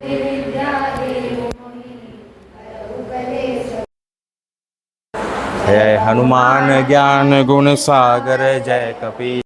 जय हनुमान ज्ञान गुण सागर जय कपी।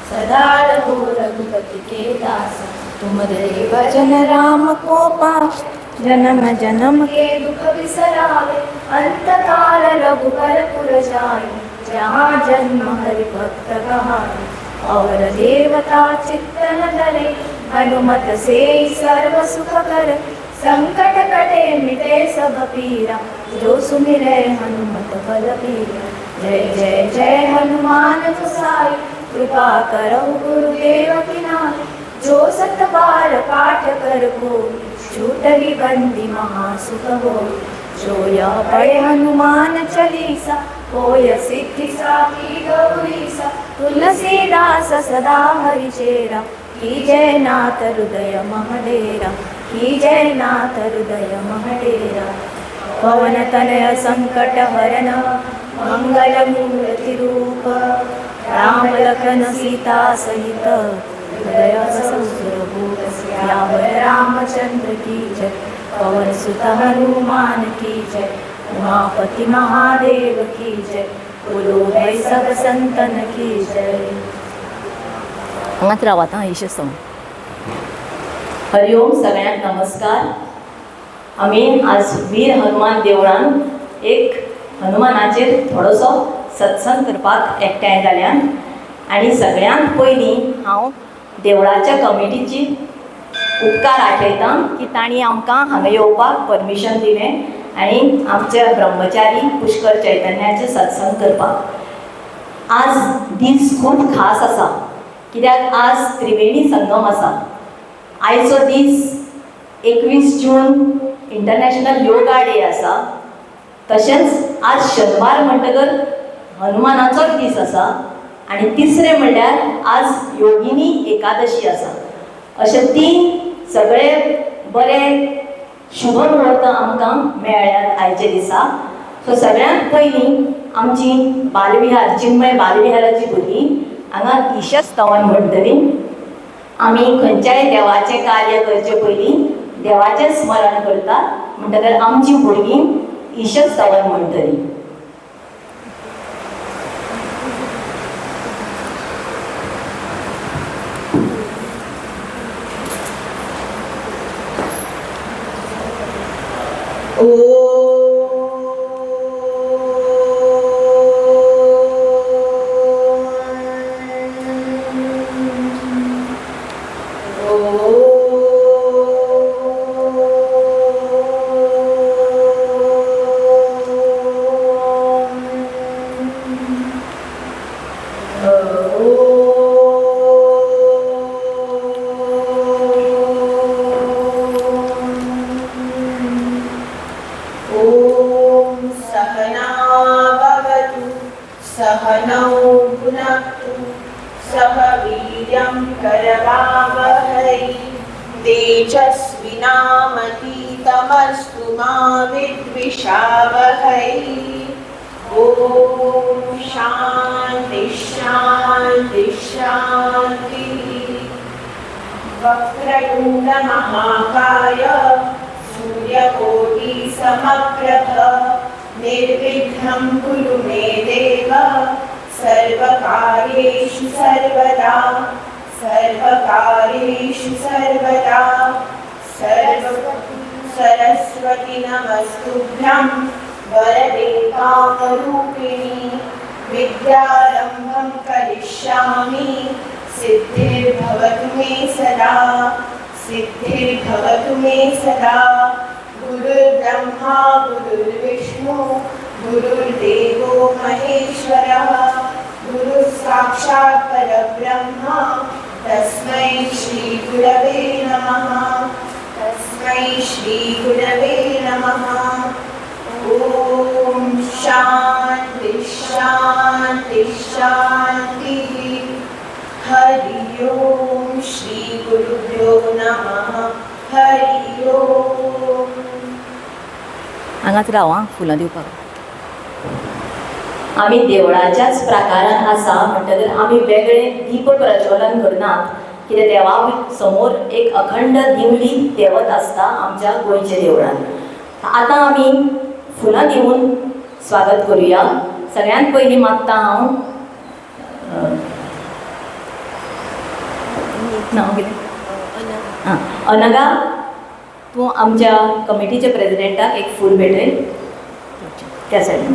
सदा रहो रघुपति के दास। तुमरे भजन राम को पास, जन्म जन्म के दुख बिसरावे। अंत काल रघुबर पुर जाय, जहाँ जन्म हरि भक्त कहाय। और देवता चित्तन धरे, हनुमत से सर्व सुख करे। संकट कटे मिटे सब पीरा, जो सुमिरै हनुमत बलबीरा। जय जय जय हनुमान गोसाई, कृपा करहु गुरुदेव की नाई। जो सत बार पाठ कर कोई, छूटहि बंदी महासुख होई। जो यह पढ़े हनुमान चालीसा, होय सिद्धि साखी गौरीसा। तुलसीदास सदा हरिचेरा, कीजय नाथ हृदय मह डेरा। कीजय नाथ हृदय मह डेरा। पवन तनय संकट हरन, मंगल मूर्ति रूप। राम लखन सीता सहित, हृदय ससुरभूप। सियावर रामचंद्र की जय, पवन सुत हनुमान की जय। उमापति महादेव की जय, बोलो भाई सब संतन की जय। मात्र आता यशस्वी। हरिओम सगळ्यांक नमस्कार। आम्ही आज वीर हनुमान देवळान एक हनुमानाचेर थोडोसो सत्संग करपाक एकठांय जाल्यान आनी सगळ्यांत पयलीं हांव देवळाच्या कमिटीची उपकार आठयता की तांणी आमकां हांगा येवपाक परमिशन दिलें आनी आमच्या ब्रह्मचारी पुष्कर चैतन्याचें सत्संग करपाक। आज दीस खूब खास आसा कित्याक आज त्रिवेणी संगम आसा। आयचो दीस 21 जून इंटरनॅशनल योगा डे आसा। तशेंच आज शेनवार म्हणटकर हनुमानाचोच दीस आसा आनी तिसरें म्हणल्यार आज योगिनी एकादशी आसा। अशे तीन सगळे बरे शुभ मुहूर्त आमकां मेळ्ळ्यात आयचे दिसा। सो सगळ्यांत पयलीं आमची बालविहार चिन्मय बालविहाराची भुरगीं हांगा ईशस्तवन म्हणटलीं। आमी खंयच्याय देवाचें कार्य करचे पयलीं देवाचें स्मरण करतात म्हणटकर आमची भुरगीं ईशस्तवन म्हणटलीं। तेजस्विनामतीतमस्तु मा विद्विषावहै। ॐ शान्ति शान्ति शान्तिः। वक्रतुण्ड महाकाय सूर्यकोटिसमप्रभ निर्विघ्नं कुरु मे देव सर्वकार्येषु सर्वदा सर्वकार्येषु सर्वदा। सरस्वती नमस्तुभ्यं वरदे कामरूपिणी विद्यारम्भं करिष्यामि सिद्धिर्भवतु मे सदा सिद्धिर्भवतु मे सदा। गुरुर्ब्रह्मा गुरुर्विष्णु गुरुर्देवो महेश्वरः गुरुः साक्षात् परब्रह्म तस्मै श्री गुरवे नमः तस्मै श्री गुरवे नमः। ॐ शान्ति शान्ति शान्तिः। हरि ओम श्री गुरुभ्यो नमः। हरि ओम। हांगाच राव आं फुलां दिवपाक। आमी देवळाच्याच प्रकारान आसा म्हणटकर आमी वेगळे दीप प्रज्वलन करनात कित्याक देवा समोर एक अखंड दिवली देवत आसता आमच्या गोंयच्या देवळान। आतां आमी फुलां दिवन स्वागत करुया। सगळ्यांत पयलीं मागता हांव नांव कितें अनगा तूं आमच्या कमिटीच्या प्रेसिडेंटाक एक फूल भेटय त्या सायडीन।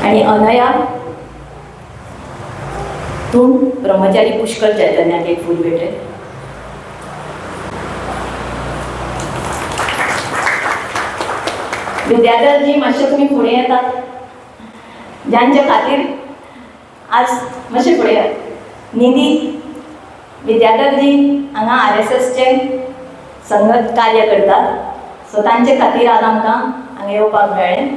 आणि अनया तूं ब्रह्मचारी पुष्कर चैतन्याक एक फूल भेटय। विद्याधरजी मातशे तुमी फुडें येतात ज्यांच्या खातीर आज मातशे फुडें येयात। निधी विद्याधरजी हांगा RSSचे संगत कार्य करतात सो तांचे खातीर आज आमकां हांगा येवपाक मेळ्ळें।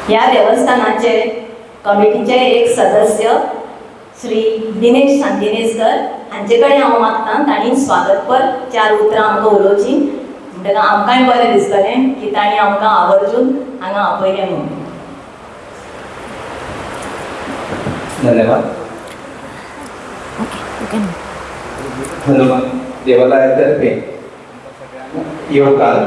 ह्या देवस्थानाचे कमिटीचे एक सदस्य श्री दिनेश सांतिनेजकर हांचे कडेन हांव मागतां तांणी स्वागतपर 4 उतरां आमकां उलोवची म्हणटना आमकांय बरें दिसतलें की तांणी आमकां आवर्जून हांगा आपयलें म्हणून। धन्यवाद। हनुमान देवालयातर्फे योगकाल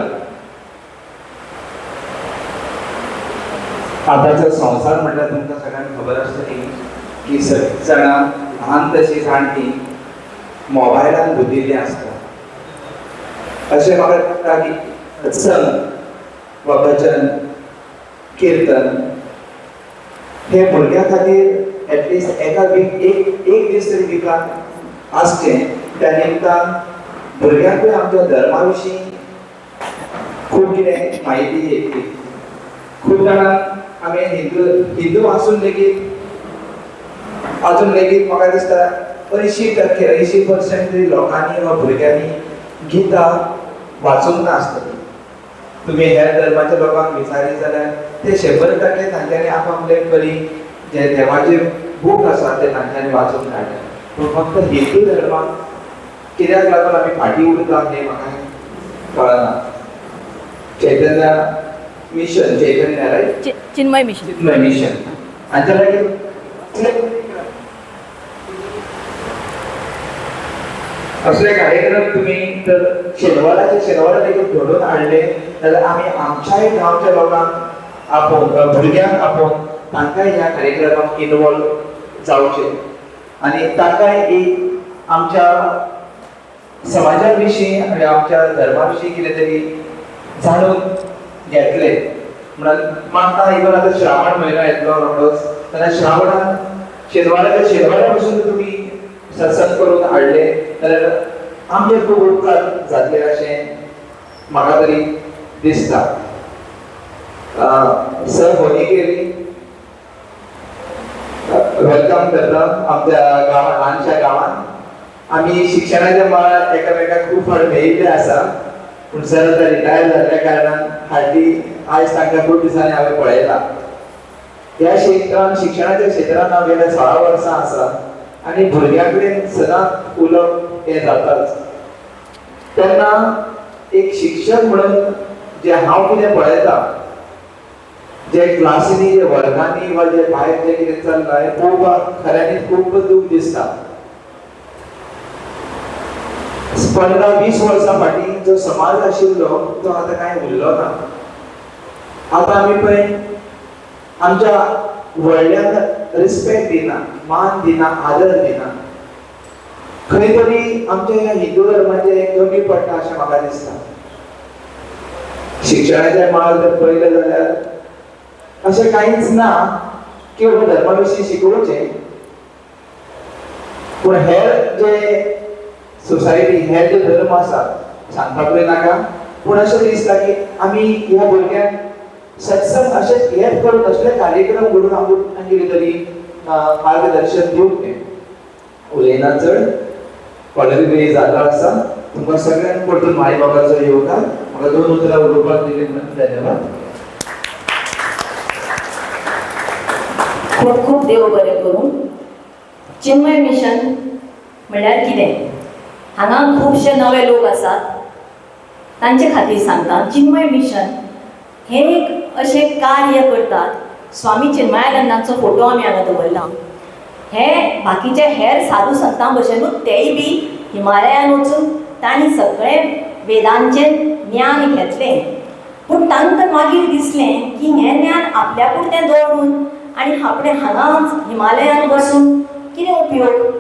आताचा संसार म्हटल्यार तुमकां सगळ्यांक खबर आसतली की सगळीं जाणां ल्हान तशी जाणटी मोबायलान गुंतिल्लीं आसता. अशें म्हाका दिसता की सत्संग वा भजन कीर्तन हे भुरग्यां खातीर एटलिस्ट एका एक दीस तरी विकांत आसचें. त्या निमतान भुरग्यांकूय आमच्या धर्मा विशीं खूब कितें म्हायती येतली. खूब जाणांक आमी हिंदू आसून लेगीत अजून लेगीत म्हाका दिसता 80% तरी लोकांनी वा भुरग्यांनी गितां वाचूंक ना आसतलीं. तुमी हेर धर्माच्या लोकांक विचारी जाल्यार ते 100% तांच्यांनी आपआपले बरी जे देवाचे बूक आसा ते तांच्यांनी वाचून काडले. पूण फक्त हिंदू धर्माक कित्याक लागून आमी फाटीं उरता हें म्हाका कळना. चैतन्य मिशन चैतन्य रायट चिन्मय मिशन चिन्मय मिशन हांच्या लागीं असले कार्यक्रम तुम्ही जर शेनवारा देखील घडोवन हाडले जाल्यार आमी आमच्याय गांवच्या लोकांक आपोवन भुरग्यांक आपोवन तांकांय ह्या कार्यक्रमाक इनवॉल्व जावचे आणि तांकांय एक आमच्या समाजा विशीं आनी आमच्या धर्मा विशीं कितें तरी जाणून घेतले. म्हणून मानता इवन आतां श्रावण म्हयनो येतलो रोखडोच जाल्यार श्रावणान शेनवारा पसून तुमी सत्संग करून हाडले जाल्यार आमचे खूब उपकार जातले अशें म्हाका तरी दिसता. सर होनीकेरी वेलकम करता आमच्या गांवांत ल्हानशा गांवांत. आमी शिक्षणाच्या मळार एकामेकाक खूब फावट मेळिल्ले आसा पूण सर आतां रिटायर जाल्ल्या कारणान हार्डली आयज तांकां खूब दिसांनी हांवें पळयला. ह्या क्षेत्रान शिक्षणाच्या क्षेत्रान हांव गेल्या 16 वर्सां आसा आनी भुरग्यां कडेन सदांच उलोवप हें जाताच. तेन्ना एक शिक्षक म्हणून जे हांव कितें पळयता जे क्लासीनी जे वर्गांनी वा जे भायर जे कितें चल्लां हें पळोवपाक खऱ्यांनीच खूब दूख दिसता. 15-20 वर्सां फाटीं जो समाज आशिल्लो तो आतां कांय उरलो ना. आतां आमी पळय आमच्या व्हडल्यांक रिस्पेक्ट दिना, मान दिना, आदर दिना. खंय तरी आमच्या ह्या हिंदू धर्माचे कमी पडटा अशें म्हाका दिसता. शिक्षणाच्या मळार जर पळयलें जाल्यार अशें कांयच ना की धर्मा विशीं शिकोवचें. पूण हेर जे सोसायटी हेर जे धर्म आसा सांगपाक नाका पूण अशें दिसता की आमी ह्या भुरग्यांक सत्संग अशें हेर करून असले कार्यक्रम घडोवन आमकां कितें तरी मार्गदर्शन दिवंक जाय. उलयना चड ऑलरेडी वेळ जाल्लो आसा. तुमकां सगळ्यांक परतून माय बाबाचो योगदान. म्हाका 2 उतरां उलोवपाक दिली म्हणून धन्यवाद. खूब खूब देव बरें करूं. चिन्मय मिशन म्हणल्यार कितें? हांगा खुबशे नवे लोक आसात तांचे खातीर सांगता. चिन्मय मिशन हें एक अशें कार्य करतात. स्वामी चिन्मयानंदांचो फोटो आमी हांगा दवरला. हे बाकीचे हेर साधू संतां भशेनूच तेय बी हिमालयान वचून तांणी सगळें वेदांचें ज्ञान घेतलें. पूण तांकां मागीर दिसलें की हें ज्ञान आपल्या पुरतें दवरून आनी आपणें हांगाच हिमालयान बसून कितें उपयोग.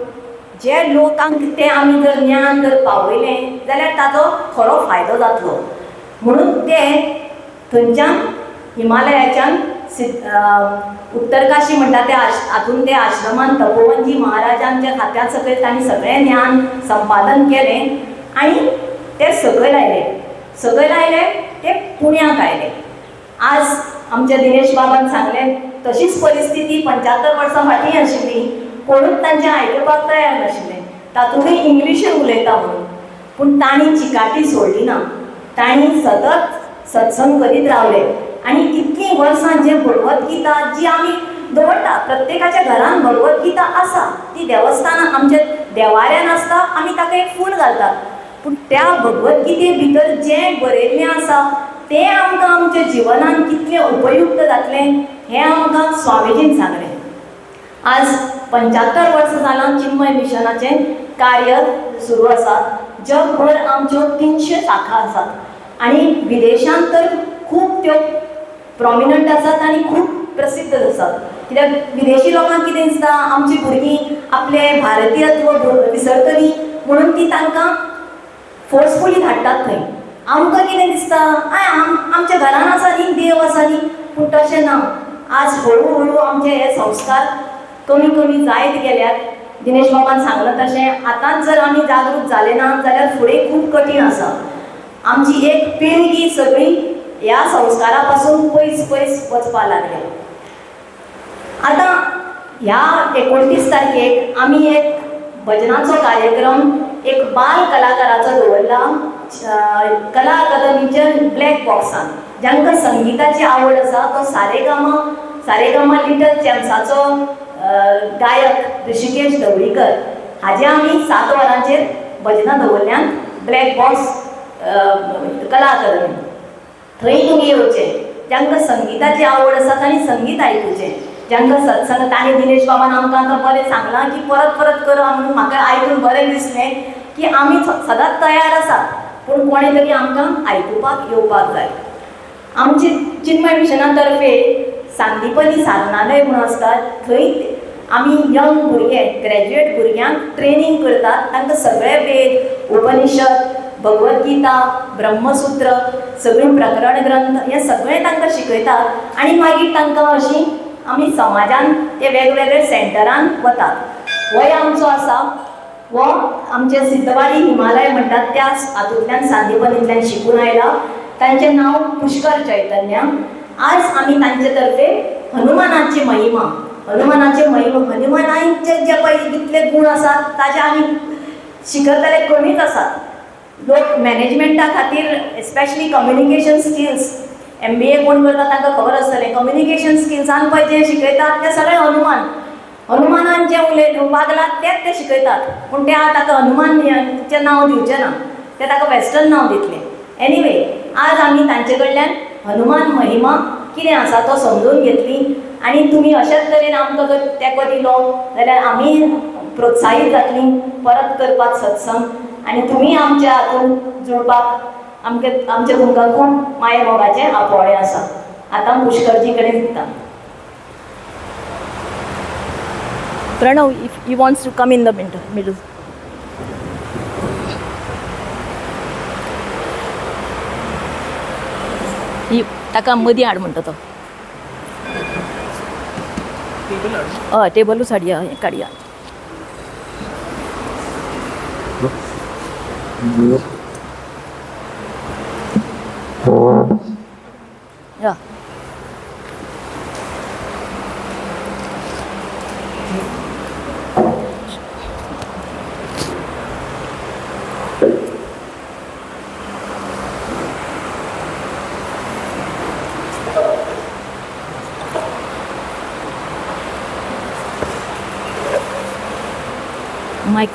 जे लोकांक तें आमी जर ज्ञान जर पावयलें जाल्यार ताचो खरो फायदो जातलो. म्हणून ते थंयच्यान हिमालयाच्यान उत्तरकाशी म्हणटा त्या हातून ते आश्रमान तपोवनजी महाराजांच्या खात्या सकयल तांणी सगळें ज्ञान संपादन केलें आनी ते सकयल आयले ते पुण्याक आयले. आज आमच्या दिनेश बाबान सांगलें तशीच परिस्थिती 75 वर्सां फाटीं आशिल्ली. कोणूच तांचें आयकपाक तयार नाशिल्लें. तातूंतय इंग्लीशीन उलयता म्हणून. पूण तांणी चिकाटी सोडली ना. तांणी सतत सत्संग करीत रावले आनी कितलीं वर्सां जे भगवद्गीता जी आमी दवरता प्रत्येकाच्या घरान भगवद्गीता आसा ती देवस्थानां आमच्या देवाऱ्यान आसता. आमी ताका एक फूल घालतात. पूण त्या भगवद्गीते भितर जें बरयल्लें आसा तें आमकां आमच्या जिवनान कितलें उपयुक्त जातलें हें आमकां स्वामीजीन सांगलें. आज 75 वर्सां जालां चिन्मय मिशनाचें कार्य सुरू आसा. जगभर आमच्यो 300 शाखा आसात आनी विदेशांत तर खूब त्यो प्रॉमिनंट आसात आनी खूब प्रसिद्ध आसात. कित्याक विदेशी लोकांक कितें दिसता आमची भुरगीं आपले भारतीयत्व विसरतलीं म्हणून ती तांकां फोर्सफुली धाडटात थंय. आमकां कितें दिसता आमच्या घरान आसा न्ही देव आसा न्ही, पूण तशें ना. आज हळू हळू आमचे हे संस्कार कमी कमी जायत गेल्यात. दिनेश बाबान सांगलां तशें आतांच जर आमी जागृत जाले ना जाल्यार फुडें खूब कठीण आसा. आमची एक पिळगी सगळी ह्या संस्कारा पासून पयस पयस वचपा लागल्या. आतां ह्या 29 तारखेक आमी एक भजनाचो कार्यक्रम एक बाल कलाकाराचो दवरला कला अकादमीच्या ब्लॅक बॉक्सान. जांकां संगीताची आवड आसा तो सारेगामा लिटल चॅम्प्साचो गायक ऋषिकेश ढवळीकर हाजे आमी 7 वरांचेर भजनां दवरल्यान ब्लॅक बॉक्स कला अकादमी. थंय तुमी येवचें. जांकां संगीताची आवड आसा तांणी संगीत आयकुचें. जांकां सत्संग ताणें दिनेश बाबान आमकां आतां बरें सांगलां की परत परत कर म्हणून म्हाका आयकून बरें दिसलें की आमी सदांच तयार आसात पूण कोणें तरी आमकां आयकुपाक येवपाक जाय. आमची चिन्मय मिशना तर्फे सांदीपनी साधनालय म्हणून आसता थंय आमी यंग भुरगे ग्रॅज्युएट भुरग्यांक ट्रेनींग करतात. तांकां सगळे वेद उपनिशद भगवद्गीता ब्रह्मसूत्र सगळीं प्रकरण ग्रंथ हें सगळें तांकां शिकयतात आनी मागीर तांकां अशीं आमी समाजान ते वेगवेगळे सेंटरान वतात. हो आमचो आसा हो आमचे सिद्धवाडी हिमालय म्हणटात त्या हातूंतल्यान सांदीपनींतल्यान शिकून आयला. तांचें नांव पुष्कर चैतन्य. आज आमी तांचे तर्फे हनुमानाची महिमा हनुमानाचे जे पळय जितले गूण आसात ताचे आमी शिकयतले कमीच आसात. लोक मॅनेजमेंटा खातीर एस्पेशली कम्युनिकेशन स्किल्स MBA कोण करता तांकां खबर आसतलें. कम्युनिकेशन स्किल्सान पळय जे शिकयतात ते सगळे हनुमानान जे उलोवपाक लागला तेच ते शिकयतात. पूण ते ताका हनुमानचें नांव दिवचें ना, ते ताका वेस्टर्न नांव दितले. एनिवे आज आमी तांचे कडल्यान हनुमान महिमा कितें आसा तो समजून घेतली आनी तुमी अशाच तरेन आमकां जर तेंको दिलो जाल्यार आमी प्रोत्साहीत जातलीं परत करपाक सत्संग आनी तुमी आमच्या हातून जुळपाक आमचे तुमकां खूब माये मोगाचें आपोवणें आसा. आतां पुष्करजी कडेन दिता. Pranav if you wants to come in the middle. ताका मदीं हाड म्हणटा तो. हय टेबलूच हाडया हें काडया. या माइक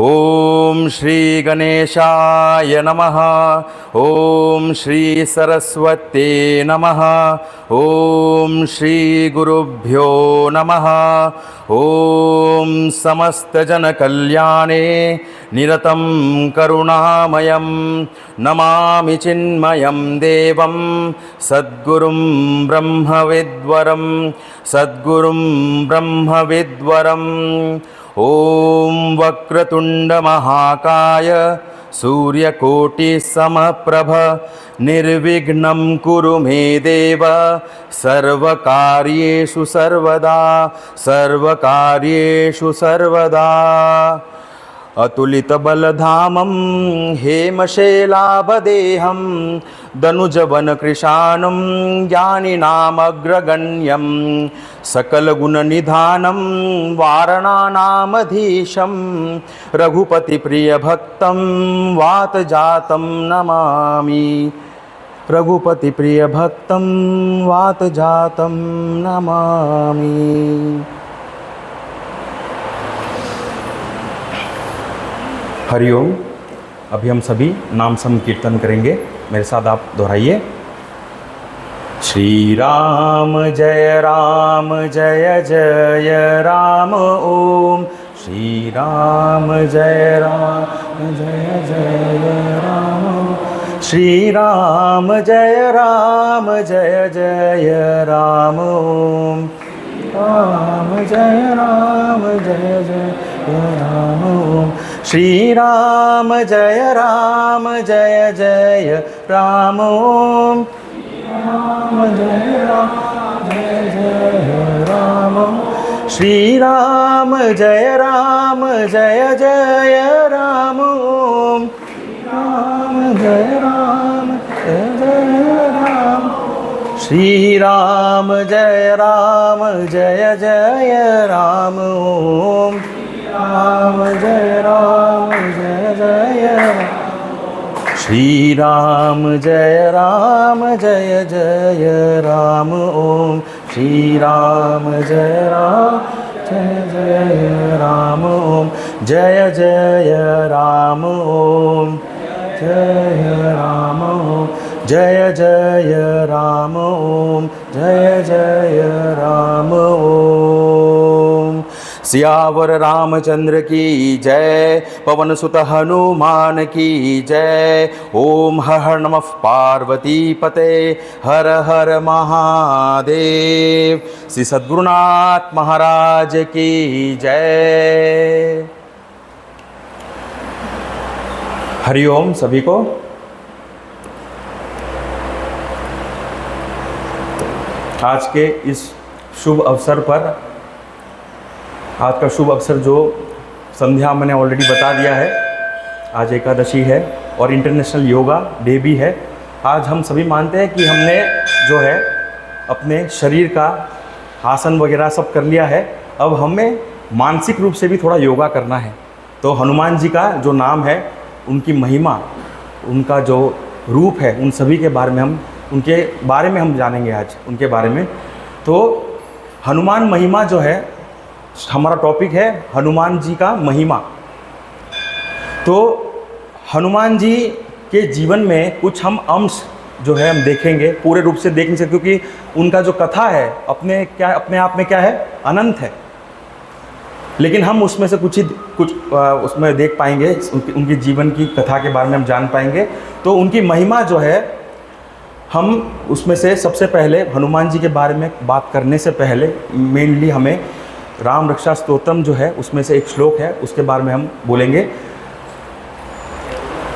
ओम श्री गणेशाय नमः। ओम श्री सरस्वते नमः। ओम श्री गुरुभ्यो नमः। ओम समस्त जन कल्याणे निरतं करुणामयं नमामि चिन्मयं देवं सद्गुरुं ब्रह्मविद्वरं सद्गुरुं ब्रह्मविद्वरम्। ओम वक्रतुंड महाकाय सूर्यकोटिसमप्रभ निर्विघ्नं कुरु मे देव सर्वकार्येषु सर्वदा सर्वकार्येषु सर्वदा। अतुलितबलधामं हेमशैलाभदेहं दनुजवनकृशानं ज्ञानिनामग्रगण्यं सकलगुणनिधानं वारणानामधीशं रघुपतिप्रियभक्तं वातजातं नमामि। रघुपतिप्रियभक्तं वातजातं नमामि। हरिओम। अभी हम सभी नाम संकीर्तन करेंगे, मेरे साथ आप दोहराइए। श्री राम जय जय राम ओम। श्री राम जय जय राम ओम। श्री राम जय जय राम ओम। राम जय जय राम ओम। श्री राम जय जय राम ओम। राम जय जय राम ओम। श्री राम जय जय राम ओम। राम जय जय राम। श्री राम जय जय राम ओम। राम जय जय राम। श्री राम जय जय राम ओम। श्री राम जय जय राम ओम। जय जय राम ओम। जय राम ओम। जय जय राम ओम। जय जय राम ओम। सियावर रामचंद्र की जय। पवन सुत हनुमान की जय। ओम हर हर नमः पार्वती पते हर हर महादेव। श्री सद्गुरुनाथ महाराज की जय। हरिओम सभी को। आज के इस शुभ अवसर पर, आज का शुभ अवसर जो संध्या मैंने ऑलरेडी बता दिया है, आज एकादशी है और इंटरनेशनल योगा डे भी है। आज हम सभी मानते हैं कि हमने जो है अपने शरीर का आसन वगैरह सब कर लिया है, अब हमें मानसिक रूप से भी थोड़ा योगा करना है। तो हनुमान जी का जो नाम है, उनकी महिमा, उनका जो रूप है, उन सभी के बारे में उनके बारे में हम जानेंगे आज, उनके बारे में। तो हनुमान महिमा जो है, हमारा टॉपिक है हनुमान जी का महिमा। तो हनुमान जी के जीवन में कुछ हम अंश जो है हम देखेंगे, पूरे रूप से देख नहीं सकते क्योंकि उनका जो कथा है अपने आप में क्या है, अनंत है। लेकिन हम उसमें से कुछ उसमें देख पाएंगे, उनके जीवन की कथा के बारे में हम जान पाएंगे। तो उनकी महिमा जो है, हम उसमें से सबसे पहले हनुमान जी के बारे में बात करने से पहले मेनली हमें राम रक्षा स्तोत्रम जो है उसमें से एक श्लोक है, उसके बारे में हम बोलेंगे।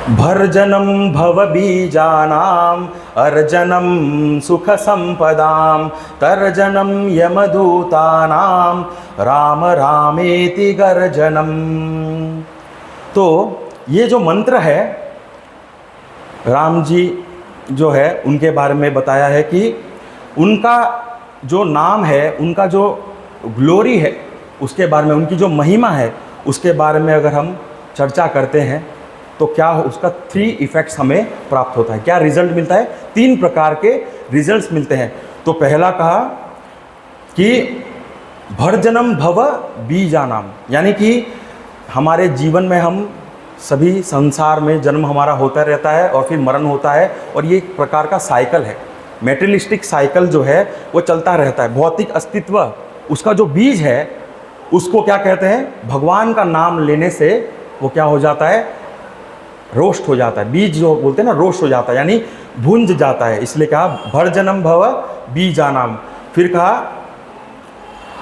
भर्जनम भव बीजानाम अर्जनम सुख संपदाम तर्जनम यमदूतानाम राम रामेति गर्जनम। तो ये जो मंत्र है, राम जी जो है उनके बारे में बताया है कि उनका जो नाम है, उनका जो ग्लोरी है, उसके बारे में, उनकी जो महिमा है उसके बारे में अगर हम चर्चा करते हैं तो क्या उसका 3 इफ़ेक्ट्स हमें प्राप्त होता है, क्या रिजल्ट मिलता है। 3 प्रकार के रिजल्ट्स मिलते हैं। तो पहला कहा कि भर्जनम भव बीजानाम, यानी कि हमारे जीवन में हम सभी संसार में जन्म हमारा होता रहता है और फिर मरण होता है, और ये एक प्रकार का साइकिल है। मेटेरियलिस्टिक साइकिल जो है वो चलता रहता है। भौतिक अस्तित्व, उसका जो बीज है उसको क्या कहते हैं, भगवान का नाम लेने से वो क्या हो जाता है, रोस्ट हो जाता है। बीज जो बोलते हैं ना, रोस्ट हो जाता है, यानी भुंज जाता है। इसलिए कहा भर जन्म भव बीजानाम, फिर कहा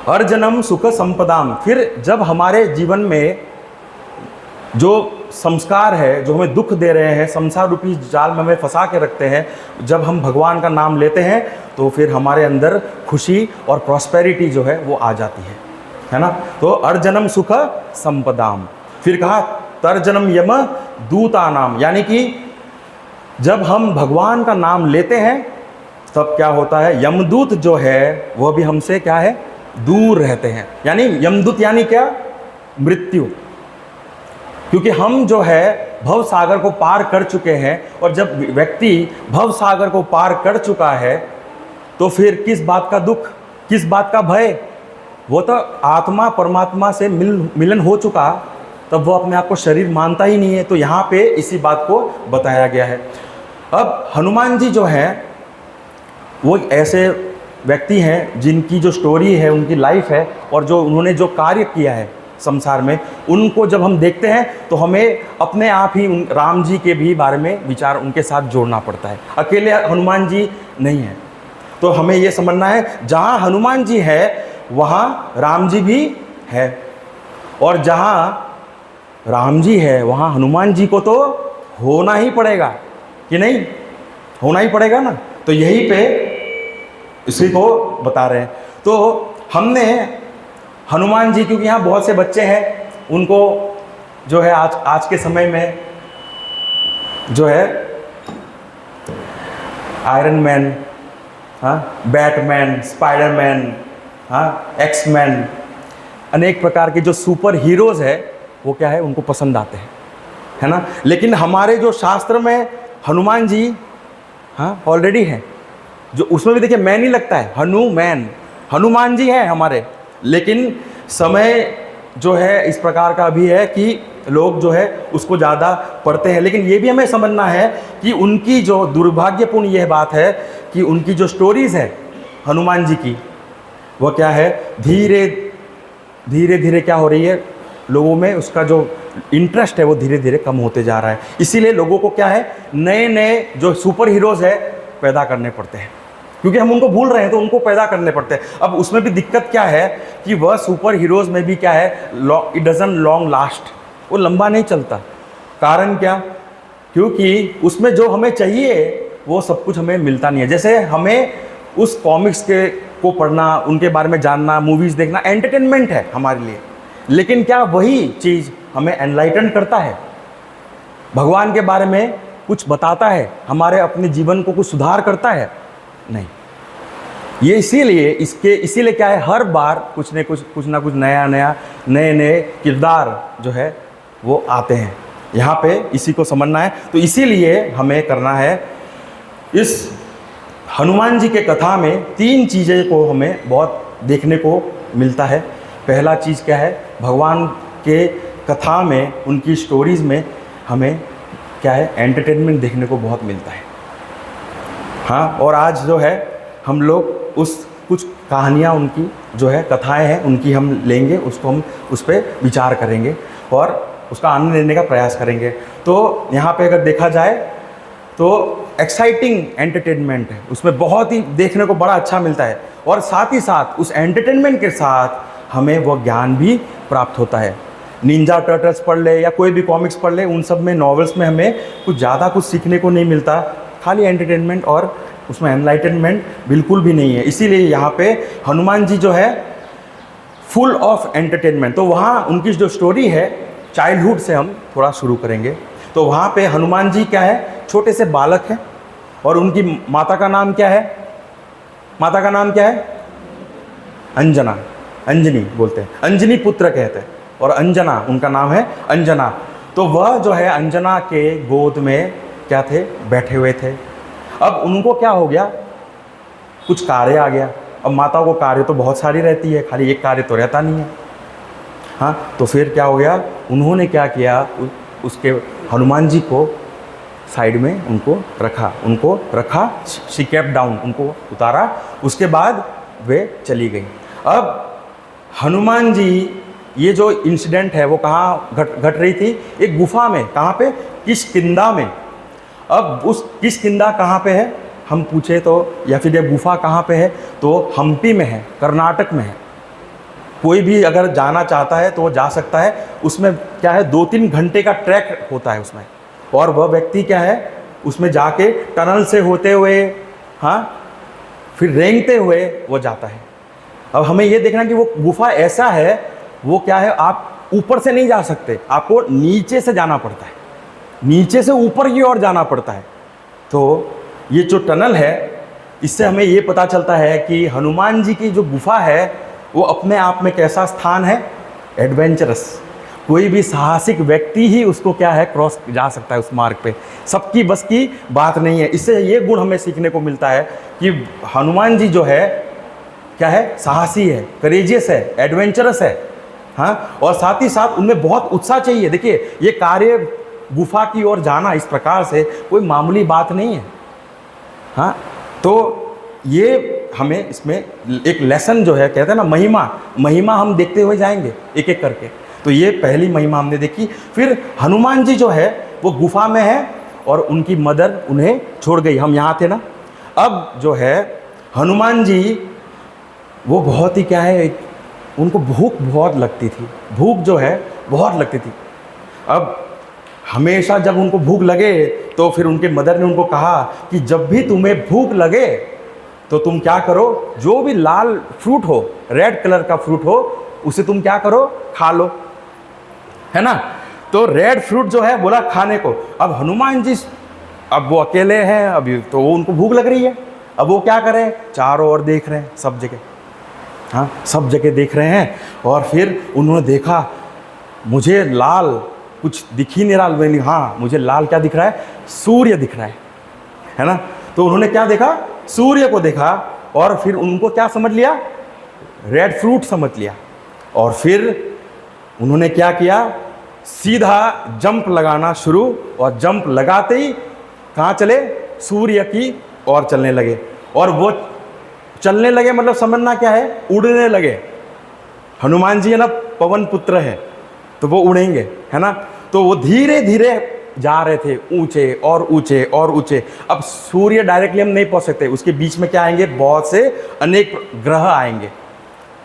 हर जन्म सुख संपदाम। फिर जब हमारे जीवन में जो संस्कार है, जो हमें दुख दे रहे हैं, संसार रूपी जाल में हमें फंसा के रखते हैं, जब हम भगवान का नाम लेते हैं तो फिर हमारे अंदर खुशी और प्रॉस्पेरिटी जो है वो आ जाती है ना। तो अर्जनम सुख संपदाम। फिर कहा तर्जनम यम दूतानाम, यानी कि जब हम भगवान का नाम लेते हैं तब क्या होता है, यमदूत जो है वह भी हमसे क्या है, दूर रहते हैं। यानी यमदूत यानी क्या, मृत्यु। क्योंकि हम जो है भव सागर को पार कर चुके हैं, और जब व्यक्ति भव सागर को पार कर चुका है तो फिर किस बात का दुख, किस बात का भय, वो तो आत्मा परमात्मा से मिलन हो चुका, तब वो अपने आप को शरीर मानता ही नहीं है। तो यहाँ पे इसी बात को बताया गया है। अब हनुमान जी जो हैं वो ऐसे व्यक्ति हैं जिनकी जो स्टोरी है, उनकी लाइफ है, और जो उन्होंने जो कार्य किया है संसार में, उनको जब हम देखते हैं तो हमें अपने आप ही राम जी के भी बारे में विचार उनके साथ जोड़ना पड़ता है। अकेले हनुमान जी नहीं है। तो हमें ये समझना है, जहाँ हनुमान जी है वहाँ राम जी भी है, और जहाँ राम जी है वहाँ हनुमान जी को तो होना ही पड़ेगा, कि नहीं, होना ही पड़ेगा ना। तो यही पे इसी को बता रहे हैं। तो हमने हनुमान जी, क्योंकि यहाँ बहुत से बच्चे हैं, उनको जो है आज के समय में जो है आयरन मैन, हाँ, बैटमैन, स्पाइडरमैन, हाँ, एक्समैन, अनेक प्रकार के जो सुपर हीरोज़ है वो क्या है, उनको पसंद आते हैं, है ना। लेकिन हमारे जो शास्त्र में हनुमान जी, हाँ, ऑलरेडी हैं, जो उसमें भी देखिए मैन ही लगता है, हनुमान जी हैं हमारे। लेकिन समय जो है इस प्रकार का भी है कि लोग जो है उसको ज़्यादा पढ़ते हैं। लेकिन ये भी हमें समझना है कि उनकी जो दुर्भाग्यपूर्ण यह बात है कि उनकी जो स्टोरीज़ है हनुमान जी की, वो क्या है, धीरे धीरे क्या हो रही है, लोगों में उसका जो इंटरेस्ट है वो धीरे धीरे कम होते जा रहा है। इसीलिए लोगों को क्या है, नए नए जो सुपर हीरोज़ है पैदा करने पड़ते हैं, क्योंकि हम उनको भूल रहे हैं तो उनको पैदा करने पड़ते हैं। अब उसमें भी दिक्कत क्या है कि वह सुपर हीरोज़ में भी क्या है, इट डजंट लॉन्ग लास्ट, वो लंबा नहीं चलता। कारण क्या, क्योंकि उसमें जो हमें चाहिए वो सब कुछ हमें मिलता नहीं है। जैसे हमें उस कॉमिक्स को पढ़ना, उनके बारे में जानना, मूवीज़ देखना एंटरटेनमेंट है हमारे लिए, लेकिन क्या वही चीज़ हमें एनलाइटन करता है, भगवान के बारे में कुछ बताता है, हमारे अपने जीवन को कुछ सुधार करता है? नहीं। ये इसीलिए क्या है, हर बार कुछ ना कुछ नए किरदार जो है वो आते हैं। यहाँ पे इसी को समझना है। तो इसीलिए हमें करना है, इस हनुमान जी के कथा में 3 चीज़ें को हमें बहुत देखने को मिलता है। पहला चीज़ क्या है, भगवान के कथा में, उनकी स्टोरीज़ में हमें क्या है, एंटरटेनमेंट देखने को बहुत मिलता है। हाँ, और आज जो है हम लोग कुछ कहानियाँ उनकी जो है, कथाएं हैं उनकी हम लेंगे, उसको हम उस पर विचार करेंगे और उसका आनंद लेने का प्रयास करेंगे। तो यहाँ पे अगर देखा जाए तो एक्साइटिंग एंटरटेनमेंट है, उसमें बहुत ही देखने को बड़ा अच्छा मिलता है, और साथ ही साथ उस एंटरटेनमेंट के साथ हमें वो ज्ञान भी प्राप्त होता है। निंजा टर्टल्स पढ़ ले या कोई भी कॉमिक्स पढ़ ले, उन सब में, नॉवेल्स में हमें कुछ ज़्यादा कुछ सीखने को नहीं मिलता, खाली एंटरटेनमेंट, और उसमें एनलाइटनमेंट बिल्कुल भी नहीं है। इसीलिए यहाँ पे हनुमान जी जो है फुल ऑफ एंटरटेनमेंट। तो वहाँ उनकी जो स्टोरी है, चाइल्डहुड से हम थोड़ा शुरू करेंगे। तो वहाँ पे हनुमान जी क्या है, छोटे से बालक हैं, और उनकी माता का नाम क्या है, माता का नाम क्या है, अंजना, अंजनी बोलते हैं, अंजनी पुत्र कहते हैं, और अंजना उनका नाम है, अंजना। तो वह जो है अंजना के गोद में क्या थे, बैठे हुए थे। अब उनको क्या हो गया, कुछ कार्य आ गया। अब माता को कार्य तो बहुत सारी रहती है, खाली एक कार्य तो रहता नहीं है। हाँ, तो फिर क्या हो गया, उन्होंने क्या किया, उसके हनुमान जी को साइड में उनको रखा, शी केप्ट डाउन, उनको उतारा, उसके बाद वे चली गई। अब हनुमान जी, ये जो इंसिडेंट है वो कहाँ घट रही थी, एक गुफा में, कहाँ पे, किष्किंधा में। अब उस किष्किंधा कहाँ पे है हम पूछे तो, या फिर ये गुफा कहाँ पे है, तो हम्पी में है, कर्नाटक में है। कोई भी अगर जाना चाहता है तो वो जा सकता है। उसमें क्या है, 2-3 घंटे का ट्रैक होता है उसमें, और वह व्यक्ति क्या है, उसमें जाके टनल से होते हुए, हाँ, फिर रेंगते हुए वो जाता है। अब हमें ये देखना कि वो गुफा ऐसा है, वो क्या है, आप ऊपर से नहीं जा सकते, आपको नीचे से जाना पड़ता है, नीचे से ऊपर की ओर जाना पड़ता है। तो ये जो टनल है, इससे हमें ये पता चलता है कि हनुमान जी की जो गुफा है वो अपने आप में कैसा स्थान है, एडवेंचरस। कोई भी साहसिक व्यक्ति ही उसको क्या है, क्रॉस जा सकता है उस मार्ग पे, सबकी बस की बात नहीं है। इससे ये गुण हमें सीखने को मिलता है कि हनुमान जी जो है क्या है, साहसी है, करेजियस है, एडवेंचरस है, हाँ, और साथ ही साथ उनमें बहुत उत्साह चाहिए। देखिए, ये कार्य गुफा की ओर जाना इस प्रकार से कोई मामूली बात नहीं है, हाँ। तो ये हमें इसमें एक लेसन जो है, कहते हैं ना, महिमा हम देखते हुए जाएंगे एक एक करके। तो ये पहली महिमा हमने देखी। फिर हनुमान जी जो है वो गुफा में है और उनकी मदर उन्हें छोड़ गई, हम यहाँ थे ना। अब जो है हनुमान जी, वो बहुत ही क्या है, उनको भूख बहुत लगती थी, भूख जो है बहुत लगती थी। अब हमेशा जब उनको भूख लगे तो फिर उनके मदर ने उनको कहा कि जब भी तुम्हें भूख लगे तो तुम क्या करो, जो भी लाल फ्रूट हो, रेड कलर का फ्रूट हो, उसे तुम क्या करो, खा लो, है ना। तो रेड फ्रूट जो है बोला खाने को। अब हनुमान जी, अब वो अकेले हैं अभी, तो वो उनको भूख लग रही है। अब वो क्या करें, चारों ओर देख रहे हैं, सब जगह, हाँ, सब जगह देख रहे हैं। और फिर उन्होंने देखा, मुझे लाल कुछ दिख ही नहीं रहा, मैंने, हाँ, मुझे लाल क्या दिख रहा है, सूर्य दिख रहा है ना। तो उन्होंने क्या देखा, सूर्य को देखा, और फिर उनको क्या समझ लिया, रेड फ्रूट समझ लिया। और फिर उन्होंने क्या किया, सीधा जंप लगाना शुरू, और जंप लगाते ही कहाँ चले, सूर्य की ओर चलने लगे। और वो चलने लगे मतलब समझना क्या है, उड़ने लगे। हनुमान जी है ना, पवन पुत्र है, तो वो उड़ेंगे, है ना। तो वो धीरे धीरे जा रहे थे, ऊंचे और ऊंचे और ऊंचे। अब सूर्य डायरेक्टली हम नहीं पहुंच सकते, उसके बीच में क्या आएंगे, बहुत से अनेक ग्रह आएंगे,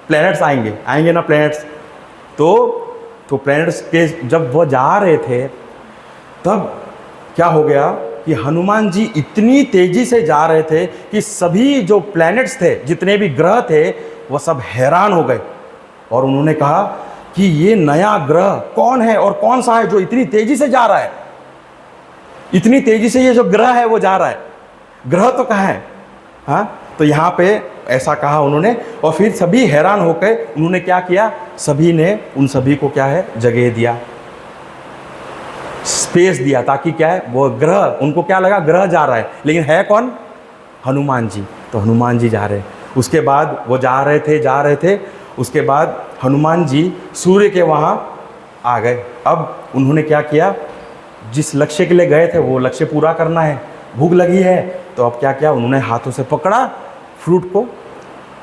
प्लैनेट्स आएंगे ना, प्लैनेट्स। तो प्लैनेट्स के जब वो जा रहे थे, तब क्या हो गया कि हनुमान जी इतनी तेजी से जा रहे थे कि सभी जो प्लैनेट्स थे, जितने भी ग्रह थे, वह सब हैरान हो गए। और उन्होंने कहा कि ये नया ग्रह कौन है और कौन सा है जो इतनी तेजी से जा रहा है, इतनी तेजी से ये जो ग्रह है वो जा रहा है, ग्रह तो कहाँ है, हाँ। तो यहाँ पे ऐसा कहा उन्होंने, और फिर सभी हैरान होकर उन्होंने क्या किया, सभी ने उन सभी को क्या है, जगह दिया, स्पेस दिया, ताकि क्या है, वो ग्रह, उनको क्या लगा ग्रह जा रहा है, लेकिन है कौन, हनुमान जी। तो हनुमान जी जा रहे, उसके बाद वो जा रहे थे, उसके बाद हनुमान जी सूर्य के वहाँ आ गए। अब उन्होंने क्या किया, जिस लक्ष्य के लिए गए थे वो लक्ष्य पूरा करना है, भूख लगी है, तो अब क्या किया, उन्होंने हाथों से पकड़ा फ्रूट को,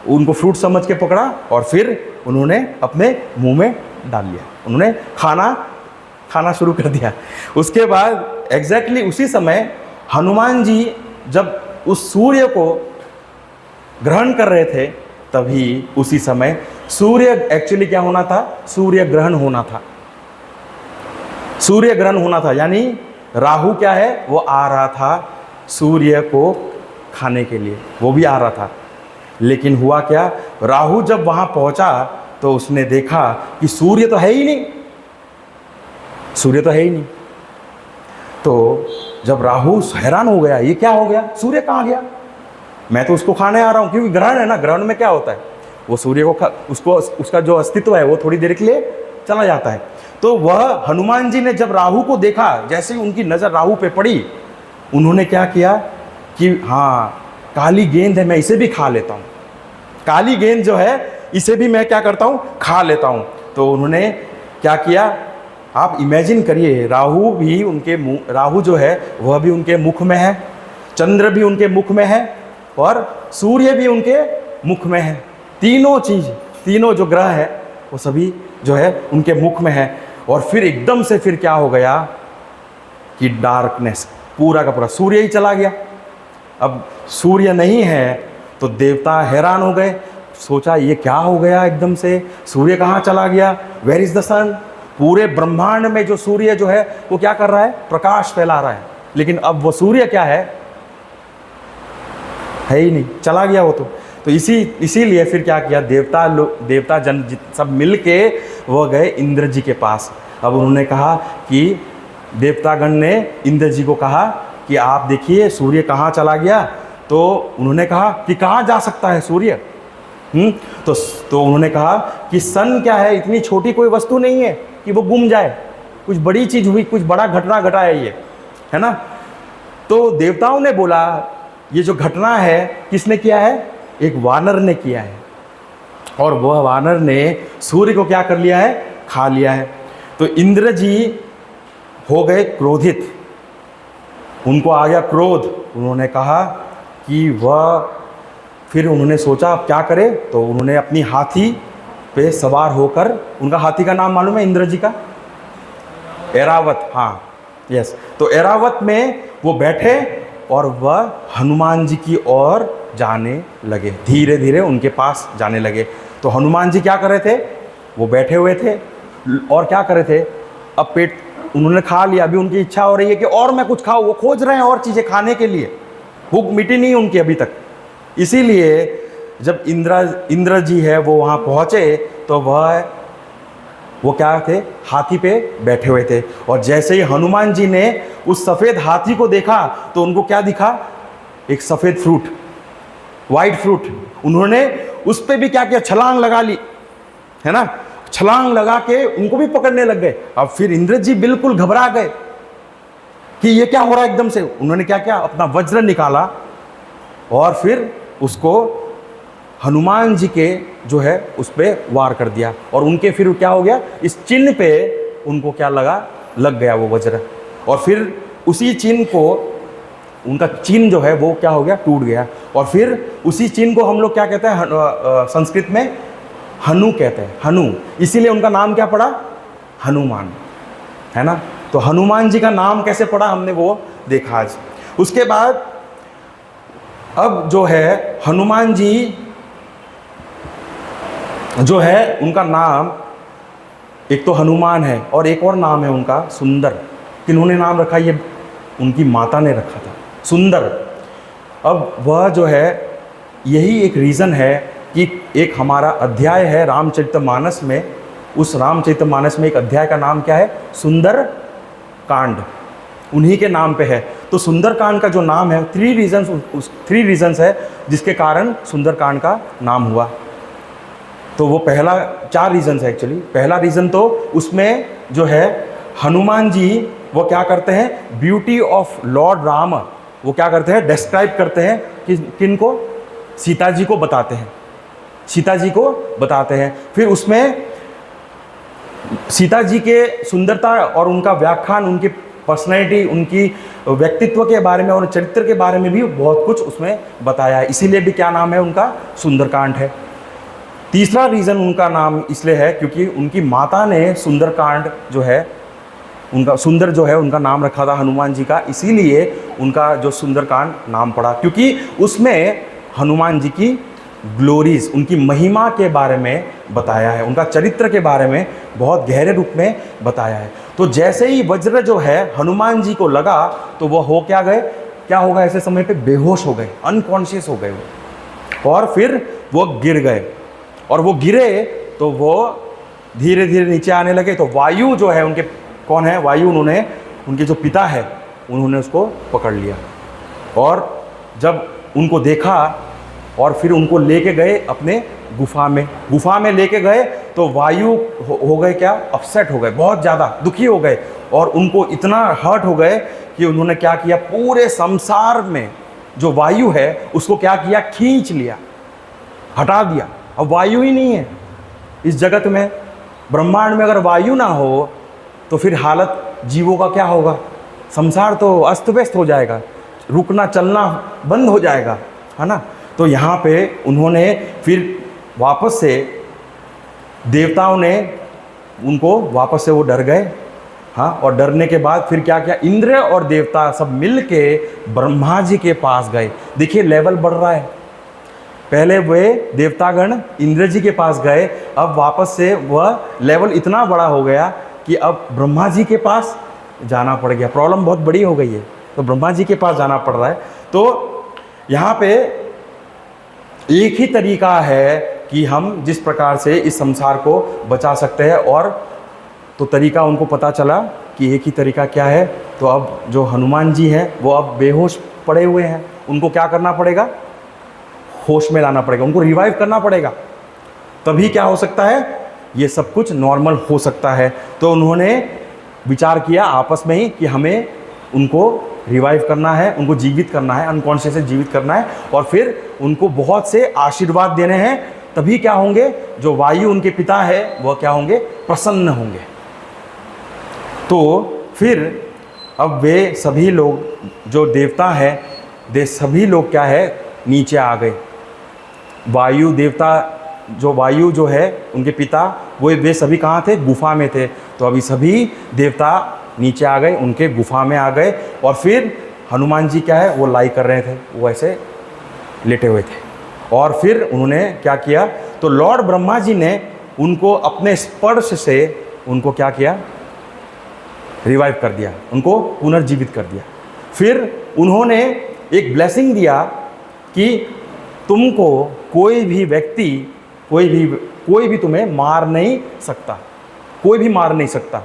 उनको फ्रूट समझ के पकड़ा, और फिर उन्होंने अपने मुंह में डाल लिया, उन्होंने खाना शुरू कर दिया। उसके बाद एग्जैक्टली उसी समय हनुमान जी जब उस सूर्य को ग्रहण कर रहे थे, तभी उसी समय सूर्य एक्चुअली क्या होना था, सूर्य ग्रहण होना था, सूर्य ग्रहण होना था। यानी राहु क्या है, वो आ रहा था सूर्य को खाने के लिए, वो भी आ रहा था। लेकिन हुआ क्या, राहु जब वहाँ पहुँचा तो उसने देखा कि सूर्य तो है ही नहीं, सूर्य तो है ही नहीं। तो जब राहु हैरान हो गया, ये क्या हो गया, सूर्य कहाँ गया, मैं तो उसको खाने आ रहा हूँ, क्योंकि ग्रहण है ना, ग्रहण में क्या होता है, वो सूर्य को उसको उसका जो अस्तित्व है वो थोड़ी देर के लिए चला जाता है। तो वह हनुमान जी ने जब राहु को देखा, जैसे ही उनकी नज़र राहु पे पड़ी, उन्होंने क्या किया कि हाँ, काली गेंद है, मैं इसे भी खा लेता हूँ, काली गेंद जो है इसे भी मैं क्या करता हूँ, खा लेता हूँ। तो उन्होंने क्या किया, आप इमेजिन करिए, राहु भी उनके मुँह, राहु जो है वह भी उनके मुख में है, चंद्र भी उनके मुख में है और सूर्य भी उनके मुख में है। तीनों चीज़, तीनों जो ग्रह है वो सभी जो है उनके मुख में है। और फिर एकदम से फिर क्या हो गया कि डार्कनेस, पूरा का पूरा सूर्य ही चला गया। अब सूर्य नहीं है तो देवता हैरान हो गए, सोचा ये क्या हो गया, एकदम से सूर्य कहाँ चला गया, वेयर इज़ द सन। पूरे ब्रह्मांड में जो सूर्य जो है वो क्या कर रहा है, प्रकाश फैला रहा है, लेकिन अब वो सूर्य क्या है ही नहीं, चला गया वो तो इसीलिए फिर क्या किया, देवता जन सब मिल के वो गए इंद्र जी के पास। अब उन्होंने कहा कि देवतागण ने इंद्र जी को कहा कि आप देखिए सूर्य कहाँ चला गया। तो उन्होंने कहा कि कहाँ जा सकता है सूर्य। तो उन्होंने कहा कि सन क्या है, इतनी छोटी कोई वस्तु नहीं है कि वो गुम जाए, कुछ बड़ी चीज़ हुई, कुछ बड़ा घटना घटा है ये, है ना। तो देवताओं ने बोला ये जो घटना है किसने किया है, एक वानर ने किया है, और वह वानर ने सूर्य को क्या कर लिया है, खा लिया है। तो इंद्र जी हो गए क्रोधित, उनको आ गया क्रोध। उन्होंने कहा कि वह, फिर उन्होंने सोचा अब क्या करें, तो उन्होंने अपनी हाथी पे सवार होकर, उनका हाथी का नाम मालूम है इंद्र जी का, ऐरावत, हाँ यस। तो ऐरावत में वो बैठे और वह हनुमान जी की ओर जाने लगे, धीरे धीरे उनके पास जाने लगे। तो हनुमान जी क्या कर रहे थे, वो बैठे हुए थे और क्या कर रहे थे, अब पेट उन्होंने खा लिया, अभी उनकी इच्छा हो रही है कि और मैं कुछ खाऊं, वो खोज रहे हैं और चीज़ें खाने के लिए, भूख मिटी नहीं उनकी अभी तक। इसीलिए जब इंद्र जी है वो वहाँ पहुँचे तो वो क्या थे, हाथी पे बैठे हुए थे। और जैसे ही हनुमान जी ने उस सफ़ेद हाथी को देखा तो उनको क्या दिखा, एक सफ़ेद फ्रूट, वाइट फ्रूट। उन्होंने उस पर भी क्या किया, छलांग लगा ली, है ना, छलांग लगा के उनको भी पकड़ने लग गए। अब फिर इंद्र जी बिल्कुल घबरा गए कि ये क्या हो रहा है एकदम से। उन्होंने क्या किया, अपना वज्र निकाला और फिर उसको हनुमान जी के जो है उस पर वार कर दिया। और उनके फिर क्या हो गया, इस चिन्ह पे उनको क्या लग गया वो वज्र। और फिर उसी चिन्ह को, उनका चिन्ह जो है वो क्या हो गया, टूट गया। और फिर उसी चिन्ह को हम लोग क्या कहते हैं, संस्कृत में हनु कहते हैं, हनु। इसीलिए उनका नाम क्या पड़ा, हनुमान, है ना। तो हनुमान जी का नाम कैसे पड़ा हमने वो देखा आज। उसके बाद अब जो है हनुमान जी जो है उनका नाम, एक तो हनुमान है और एक और नाम है उनका सुंदर। किन्होंने नाम रखा, ये उनकी माता ने रखा था, सुंदर। अब वह जो है, यही एक रीज़न है कि एक हमारा अध्याय है रामचरितमानस में, उस रामचरितमानस में एक अध्याय का नाम क्या है, सुंदर कांड, उन्हीं के नाम पे है। तो सुंदर कांड का जो नाम है, थ्री रीजन्स है जिसके कारण सुंदर कांड का नाम हुआ। तो वो पहला, 4 रीजन्स है एक्चुअली। पहला रीज़न तो उसमें जो है हनुमान जी वो क्या करते हैं, ब्यूटी ऑफ लॉर्ड राम वो क्या करते हैं, डिस्क्राइब करते हैं कि किनको, सीता जी को बताते हैं, सीता जी को बताते हैं। फिर उसमें सीता जी के सुंदरता और उनका व्याख्यान, उनकी पर्सनैलिटी, उनकी व्यक्तित्व के बारे में और चरित्र के बारे में भी बहुत कुछ उसमें बताया है। इसीलिए भी क्या नाम है उनका, सुंदरकांड है। तीसरा रीज़न उनका नाम इसलिए है क्योंकि उनकी माता ने सुंदरकांड जो है, उनका सुंदर जो है उनका नाम रखा था हनुमान जी का, इसीलिए उनका जो सुंदरकांड नाम पड़ा, क्योंकि उसमें हनुमान जी की ग्लोरीज, उनकी महिमा के बारे में बताया है, उनका चरित्र के बारे में बहुत गहरे रूप में बताया है। तो जैसे ही वज्र जो है हनुमान जी को लगा तो वो हो क्या गए, क्या होगा, ऐसे समय पे बेहोश हो गए, अनकॉन्शियस हो गए वो, और फिर वो गिर गए। और वो गिरे तो वो धीरे धीरे नीचे आने लगे। तो वायु जो है उनके, कौन है वायु, उन्होंने, उनके जो पिता है उन्होंने उसको पकड़ लिया और जब उनको देखा और फिर उनको लेके गए अपने गुफा में लेके गए तो वायु हो गए क्या, अपसेट हो गए, बहुत ज़्यादा दुखी हो गए और उनको इतना हर्ट हो गए कि उन्होंने क्या किया, पूरे संसार में जो वायु है उसको क्या किया, खींच लिया, हटा दिया। अब वायु ही नहीं है इस जगत में, ब्रह्मांड में अगर वायु ना हो तो फिर हालत जीवों का क्या होगा? संसार तो अस्त व्यस्त हो जाएगा, रुकना चलना बंद हो जाएगा, है ना। तो यहाँ पे उन्होंने फिर वापस से देवताओं ने उनको वापस से वो डर गए, हाँ। और डरने के बाद फिर क्या किया, इंद्र और देवता सब मिल के ब्रह्मा जी के पास गए। देखिए लेवल बढ़ रहा है, पहले वे देवतागण इंद्र जी के पास गए, अब वापस से वह लेवल इतना बड़ा हो गया कि अब ब्रह्मा जी के पास जाना पड़ गया। प्रॉब्लम बहुत बड़ी हो गई है, तो ब्रह्मा जी के पास जाना पड़ रहा है। तो यहाँ पे एक ही तरीका है कि हम जिस प्रकार से इस संसार को बचा सकते हैं, और तो तरीका उनको पता चला कि एक ही तरीका क्या है। तो अब जो हनुमान जी हैं वो अब बेहोश पड़े हुए हैं, उनको क्या करना पड़ेगा, होश में लाना पड़ेगा, उनको रिवाइव करना पड़ेगा, तभी क्या हो सकता है, ये सब कुछ नॉर्मल हो सकता है। तो उन्होंने विचार किया आपस में ही कि हमें उनको रिवाइव करना है, उनको जीवित करना है, अनकॉन्शियस से जीवित करना है, और फिर उनको बहुत से आशीर्वाद देने हैं। तभी क्या होंगे, जो वायु उनके पिता है वह क्या होंगे, प्रसन्न होंगे। तो फिर अब वे सभी लोग जो देवता हैं, वे सभी लोग क्या है, नीचे आ गए। वायु देवता वायु जो है उनके पिता, वो वे सभी कहाँ थे, गुफा में थे। तो अभी सभी देवता नीचे आ गए, उनके गुफा में आ गए, और फिर हनुमान जी क्या है, वो लाई कर रहे थे, वो ऐसे लेटे हुए थे। और फिर उन्होंने क्या किया, तो लॉर्ड ब्रह्मा जी ने उनको अपने स्पर्श से उनको क्या किया, रिवाइव कर दिया, उनको पुनर्जीवित कर दिया। फिर उन्होंने एक ब्लेसिंग दिया कि तुमको कोई भी व्यक्ति, कोई भी तुम्हें मार नहीं सकता, कोई भी मार नहीं सकता।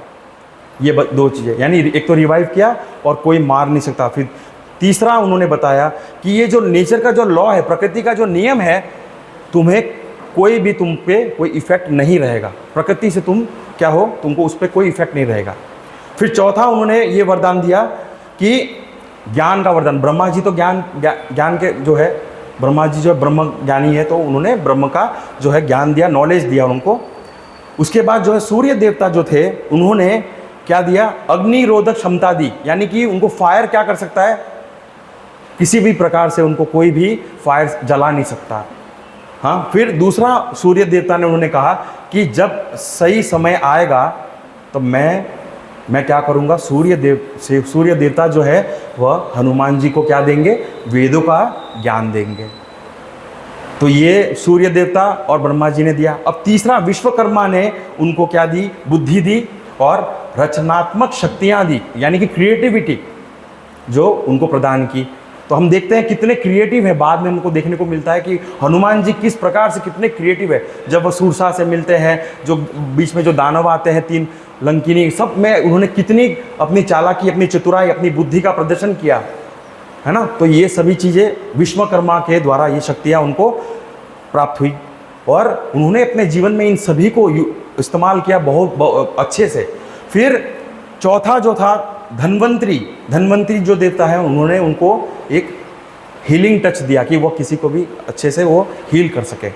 ये दो चीज़ें, यानी एक तो रिवाइव किया और कोई मार नहीं सकता। फिर तीसरा उन्होंने बताया कि ये जो नेचर का जो लॉ है, प्रकृति का जो नियम है, तुम्हें कोई भी तुम पे कोई इफेक्ट नहीं रहेगा, प्रकृति से तुम क्या हो, तुमको उस पर कोई इफेक्ट नहीं रहेगा। फिर चौथा उन्होंने ये वरदान दिया कि ज्ञान का वरदान, ब्रह्मा जी तो ज्ञान के जो है, ब्रह्मा जी जो है ब्रह्म ज्ञानी है, तो उन्होंने ब्रह्म का जो है ज्ञान दिया, नॉलेज दिया उनको। उसके बाद जो है सूर्य देवता जो थे, उन्होंने क्या दिया, अग्निरोधक क्षमता दी, यानी कि उनको फायर क्या कर सकता है, किसी भी प्रकार से उनको कोई भी फायर जला नहीं सकता। हाँ, फिर दूसरा सूर्य देवता ने उन्होंने कहा कि जब सही समय आएगा तो मैं क्या करूँगा, सूर्य देवता जो है वह हनुमान जी को क्या देंगे, वेदों का ज्ञान देंगे। तो ये सूर्य देवता और ब्रह्मा जी ने दिया। अब तीसरा विश्वकर्मा ने उनको क्या दी, बुद्धि दी और रचनात्मक शक्तियाँ दी, यानी कि क्रिएटिविटी जो उनको प्रदान की। तो हम देखते हैं कितने क्रिएटिव है, बाद में हमको देखने को मिलता है कि हनुमान जी किस प्रकार से कितने क्रिएटिव है। जब वह सूरसा से मिलते हैं, जो बीच में जो दानव आते हैं, 3 लंकिनी, सब में उन्होंने कितनी अपनी चालाकी, अपनी चतुराई, अपनी बुद्धि का प्रदर्शन किया है ना। तो ये सभी चीज़ें विश्वकर्मा के द्वारा ये शक्तियाँ उनको प्राप्त हुई, और उन्होंने अपने जीवन में इन सभी को इस्तेमाल किया बहुत अच्छे से। फिर चौथा जो था धन्वंतरी जो देवता है, उन्होंने उनको एक हीलिंग टच दिया कि वो किसी को भी अच्छे से वो हील कर सके।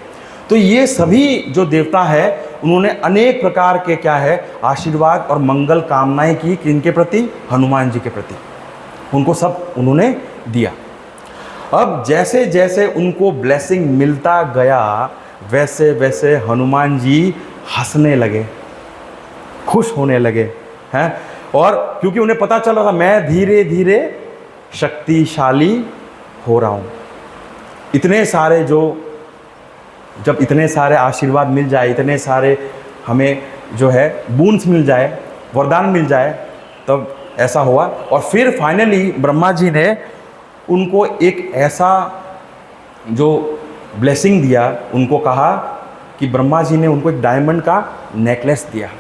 तो ये सभी जो देवता है, उन्होंने अनेक प्रकार के क्या है, आशीर्वाद और मंगल कामनाएं की, किनके प्रति, हनुमान जी के प्रति, उनको सब उन्होंने दिया। अब जैसे जैसे उनको ब्लेसिंग मिलता गया, वैसे वैसे हनुमान जी हंसने लगे, खुश होने लगे हैं। और क्योंकि उन्हें पता चला था मैं धीरे धीरे शक्तिशाली हो रहा हूँ। इतने सारे जब इतने सारे आशीर्वाद मिल जाए, इतने सारे हमें जो है बूंस मिल जाए, वरदान मिल जाए, तब ऐसा हुआ। और फिर फाइनली ब्रह्मा जी ने उनको एक ऐसा जो ब्लेसिंग दिया, उनको कहा कि ब्रह्मा जी ने उनको एक डायमंड का नेकलेस दिया।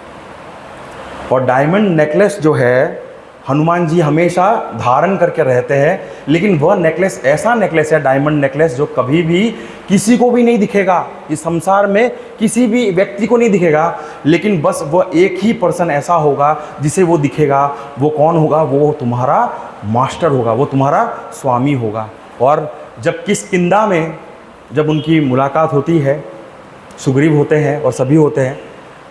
और डायमंड नेकलेस जो है हनुमान जी हमेशा धारण करके रहते हैं, लेकिन वह नेकलेस ऐसा नेकलेस है, डायमंड नेकलेस, जो कभी भी किसी को भी नहीं दिखेगा, इस संसार में किसी भी व्यक्ति को नहीं दिखेगा, लेकिन बस वह एक ही पर्सन ऐसा होगा जिसे वो दिखेगा। वो कौन होगा, वो तुम्हारा मास्टर होगा, वो तुम्हारा स्वामी होगा। और जब किष्किंधा में जब उनकी मुलाकात होती है, सुग्रीव होते हैं और सभी होते हैं,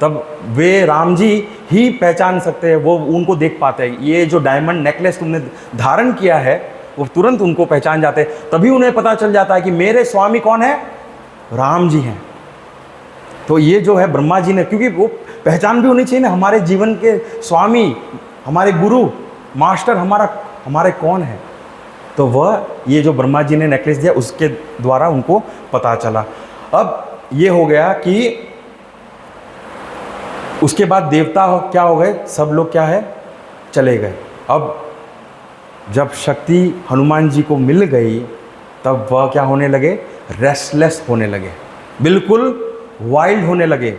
तब वे राम जी ही पहचान सकते हैं, वो उनको देख पाते हैं। ये जो डायमंड नेकलेस तुमने धारण किया है, वो तुरंत उनको पहचान जाते हैं। तभी उन्हें पता चल जाता है कि मेरे स्वामी कौन है, राम जी हैं। तो ये जो है ब्रह्मा जी ने, क्योंकि वो पहचान भी होनी चाहिए ना, हमारे जीवन के स्वामी, हमारे गुरु, मास्टर हमारे कौन है। तो वह ये जो ब्रह्मा जी ने नेकलेस दिया, उसके द्वारा उनको पता चला। अब ये हो गया कि उसके बाद देवता क्या हो गए, सब लोग क्या है, चले गए। अब जब शक्ति हनुमान जी को मिल गई, तब वह क्या होने लगे, रेस्टलेस होने लगे, बिल्कुल वाइल्ड होने लगे,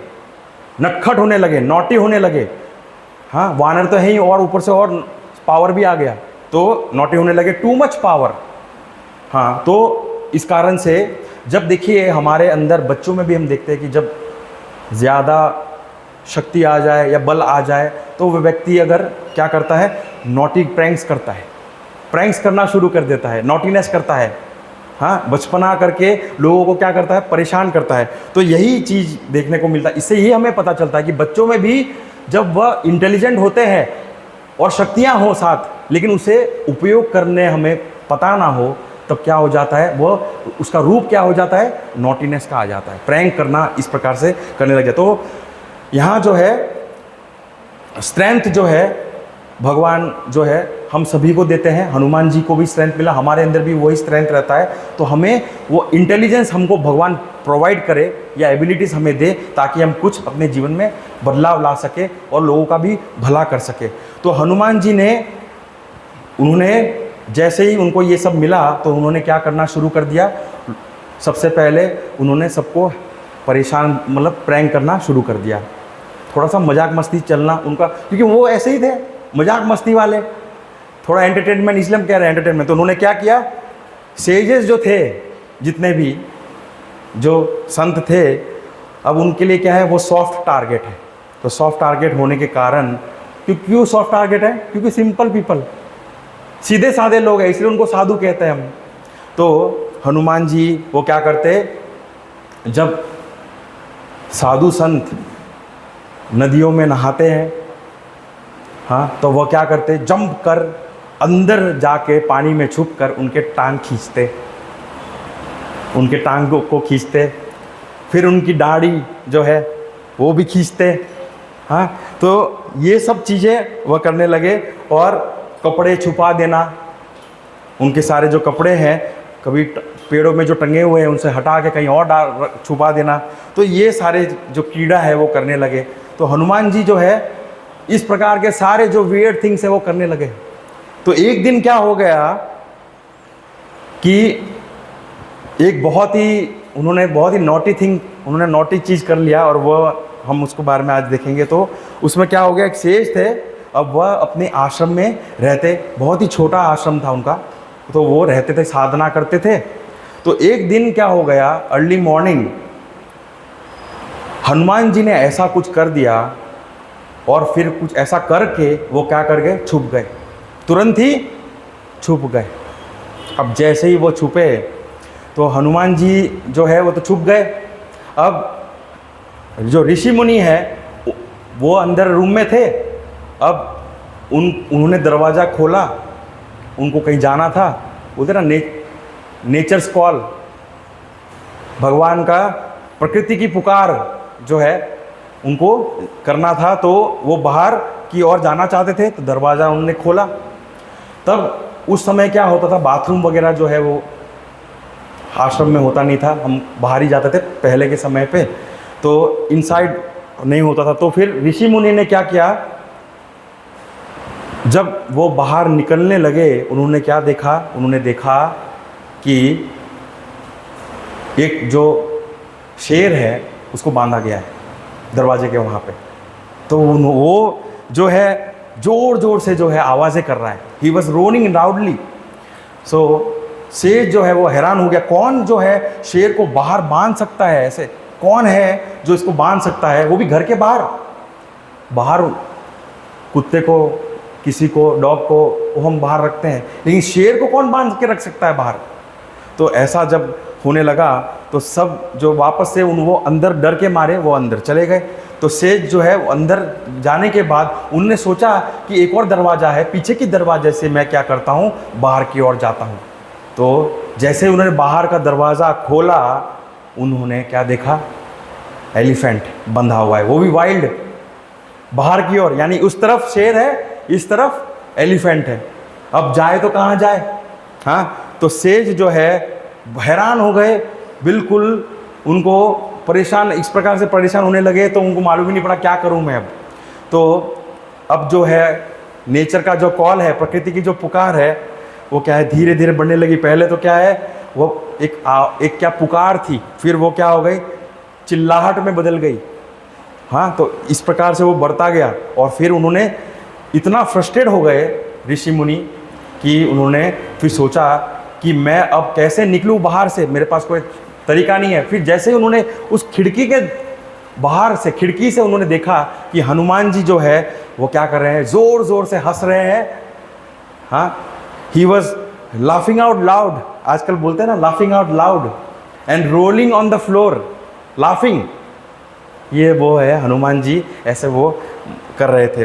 नटखट होने लगे, नॉटी होने लगे। हाँ, वानर तो है ही, और ऊपर से और पावर भी आ गया, तो नॉटी होने लगे, टू मच पावर। हाँ, तो इस कारण से जब देखिए हमारे अंदर बच्चों में भी हम देखते हैं कि जब ज़्यादा शक्ति आ जाए या बल आ जाए, तो वह व्यक्ति अगर क्या करता है, नॉटी प्रैंक्स करता है, प्रैंक्स करना शुरू कर देता है, नॉटीनेस करता है। हाँ, बचपना करके लोगों को क्या करता है, परेशान करता है। तो यही चीज़ देखने को मिलता है। इससे ही हमें पता चलता है कि बच्चों में भी जब वह इंटेलिजेंट होते हैं और शक्तियाँ हो साथ, लेकिन उसे उपयोग करने हमें पता ना हो, तब क्या हो जाता है, वह उसका रूप क्या हो जाता है, नॉटीनेस का आ जाता है, प्रैंक करना इस प्रकार से करने लग जाता है। तो यहाँ जो है स्ट्रेंथ जो है भगवान जो है हम सभी को देते हैं। हनुमान जी को भी स्ट्रेंथ मिला, हमारे अंदर भी वही स्ट्रेंथ रहता है। तो हमें वो इंटेलिजेंस हमको भगवान प्रोवाइड करे या एबिलिटीज़ हमें दे, ताकि हम कुछ अपने जीवन में बदलाव ला सके और लोगों का भी भला कर सके। तो हनुमान जी ने, उन्होंने जैसे ही उनको ये सब मिला, तो उन्होंने क्या करना शुरू कर दिया, सबसे पहले उन्होंने सबको परेशान, मतलब प्रैंक करना शुरू कर दिया। थोड़ा सा मजाक मस्ती चलना उनका, क्योंकि वो ऐसे ही थे, मजाक मस्ती वाले, थोड़ा एंटरटेनमेंट, इसलिए हम कह रहे हैं एंटरटेनमेंट। तो उन्होंने क्या किया, सेजेस जो थे, जितने भी जो संत थे, अब उनके लिए क्या है, वो सॉफ्ट टारगेट है। तो सॉफ्ट टारगेट होने के कारण, क्यों सॉफ्ट टारगेट है, क्योंकि सिंपल पीपल, सीधे साधे लोग हैं, इसलिए उनको साधु कहते हैं हम। तो हनुमान जी वो क्या करते, जब साधु संत नदियों में नहाते हैं, हाँ, तो वह क्या करते, जंप कर अंदर जाके पानी में छुप कर उनके टांग खींचते, उनके टांग को खींचते, फिर उनकी दाढ़ी जो है वो भी खींचते। हाँ, तो ये सब चीज़ें वह करने लगे। और कपड़े छुपा देना, उनके सारे जो कपड़े हैं, कभी पेड़ों में जो टंगे हुए हैं उनसे हटा के कहीं और छुपा देना। तो ये सारे जो कीड़ा है वो करने लगे। तो हनुमान जी जो है इस प्रकार के सारे जो वियर्ड थिंग्स है वो करने लगे। तो एक दिन क्या हो गया कि एक उन्होंने बहुत ही नॉटी चीज़ कर लिया, और वह हम उसको बारे में आज देखेंगे। तो उसमें क्या हो गया, एक सेज थे, अब वह अपने आश्रम में रहते, बहुत ही छोटा आश्रम था उनका, तो वो रहते थे, साधना करते थे। तो एक दिन क्या हो गया, अर्ली मॉर्निंग हनुमान जी ने ऐसा कुछ कर दिया, और फिर कुछ ऐसा करके वो क्या कर गए, छुप गए, तुरंत ही छुप गए। अब जैसे ही वो छुपे, तो हनुमान जी जो है वो तो छुप गए। अब जो ऋषि मुनि है वो अंदर रूम में थे। अब उन्होंने दरवाज़ा खोला, उनको कहीं जाना था, उधर नेचर्स कॉल, भगवान का, प्रकृति की पुकार जो है उनको करना था। तो वो बाहर की ओर जाना चाहते थे, तो दरवाज़ा उन्होंने खोला। तब उस समय क्या होता था, बाथरूम वगैरह जो है वो आश्रम में होता नहीं था, हम बाहर ही जाते थे पहले के समय पे, तो इनसाइड नहीं होता था। तो फिर ऋषि मुनि ने क्या किया, जब वो बाहर निकलने लगे, उन्होंने क्या देखा, उन्होंने देखा कि एक जो शेर है उसको बांधा गया है दरवाजे के वहाँ पे। तो वो जो है ज़ोर ज़ोर से जो है आवाज़ें कर रहा है, ही वॉज रोनिंग लाउडली। सो शेर जो है वो हैरान हो गया, कौन जो है शेर को बाहर बांध सकता है, ऐसे कौन है जो इसको बांध सकता है, वो भी घर के बाहर कुत्ते को, किसी को, डॉग को वो हम बाहर रखते हैं, लेकिन शेर को कौन बांध के रख सकता है बाहर। तो ऐसा जब होने लगा तो सब जो वापस से वो अंदर डर के मारे वो अंदर चले गए। तो सेज जो है वो अंदर जाने के बाद उनने सोचा कि एक और दरवाज़ा है, पीछे की दरवाजे से मैं क्या करता हूँ, बाहर की ओर जाता हूँ। तो जैसे उन्होंने बाहर का दरवाज़ा खोला, उन्होंने क्या देखा, एलिफेंट बंधा हुआ है, वो भी वाइल्ड, बाहर की ओर, यानी उस तरफ शेर है, इस तरफ एलिफेंट है। अब जाए तो कहाँ जाए। हाँ, तो सेज जो है हैरान हो गए, बिल्कुल उनको परेशान, इस प्रकार से परेशान होने लगे तो उनको मालूम ही नहीं पड़ा क्या करूं मैं अब। तो अब जो है नेचर का जो कॉल है, प्रकृति की जो पुकार है, वो क्या है, धीरे धीरे बढ़ने लगी। पहले तो क्या है, वो एक क्या पुकार थी, फिर वो क्या हो गई, चिल्लाहट में बदल गई। हाँ, तो इस प्रकार से वो बढ़ता गया और फिर उन्होंने इतना फ्रस्ट्रेट हो गए ऋषि मुनि कि उन्होंने फिर सोचा कि मैं अब कैसे निकलूँ बाहर से, मेरे पास कोई तरीका नहीं है। फिर जैसे ही उन्होंने उस खिड़की के बाहर से, खिड़की से उन्होंने देखा कि हनुमान जी जो है वो क्या कर रहे हैं, ज़ोर ज़ोर से हंस रहे हैं। हाँ, he was laughing out loud, आजकल बोलते हैं ना laughing out loud, and rolling on the floor laughing, ये वो है हनुमान जी, ऐसे वो कर रहे थे।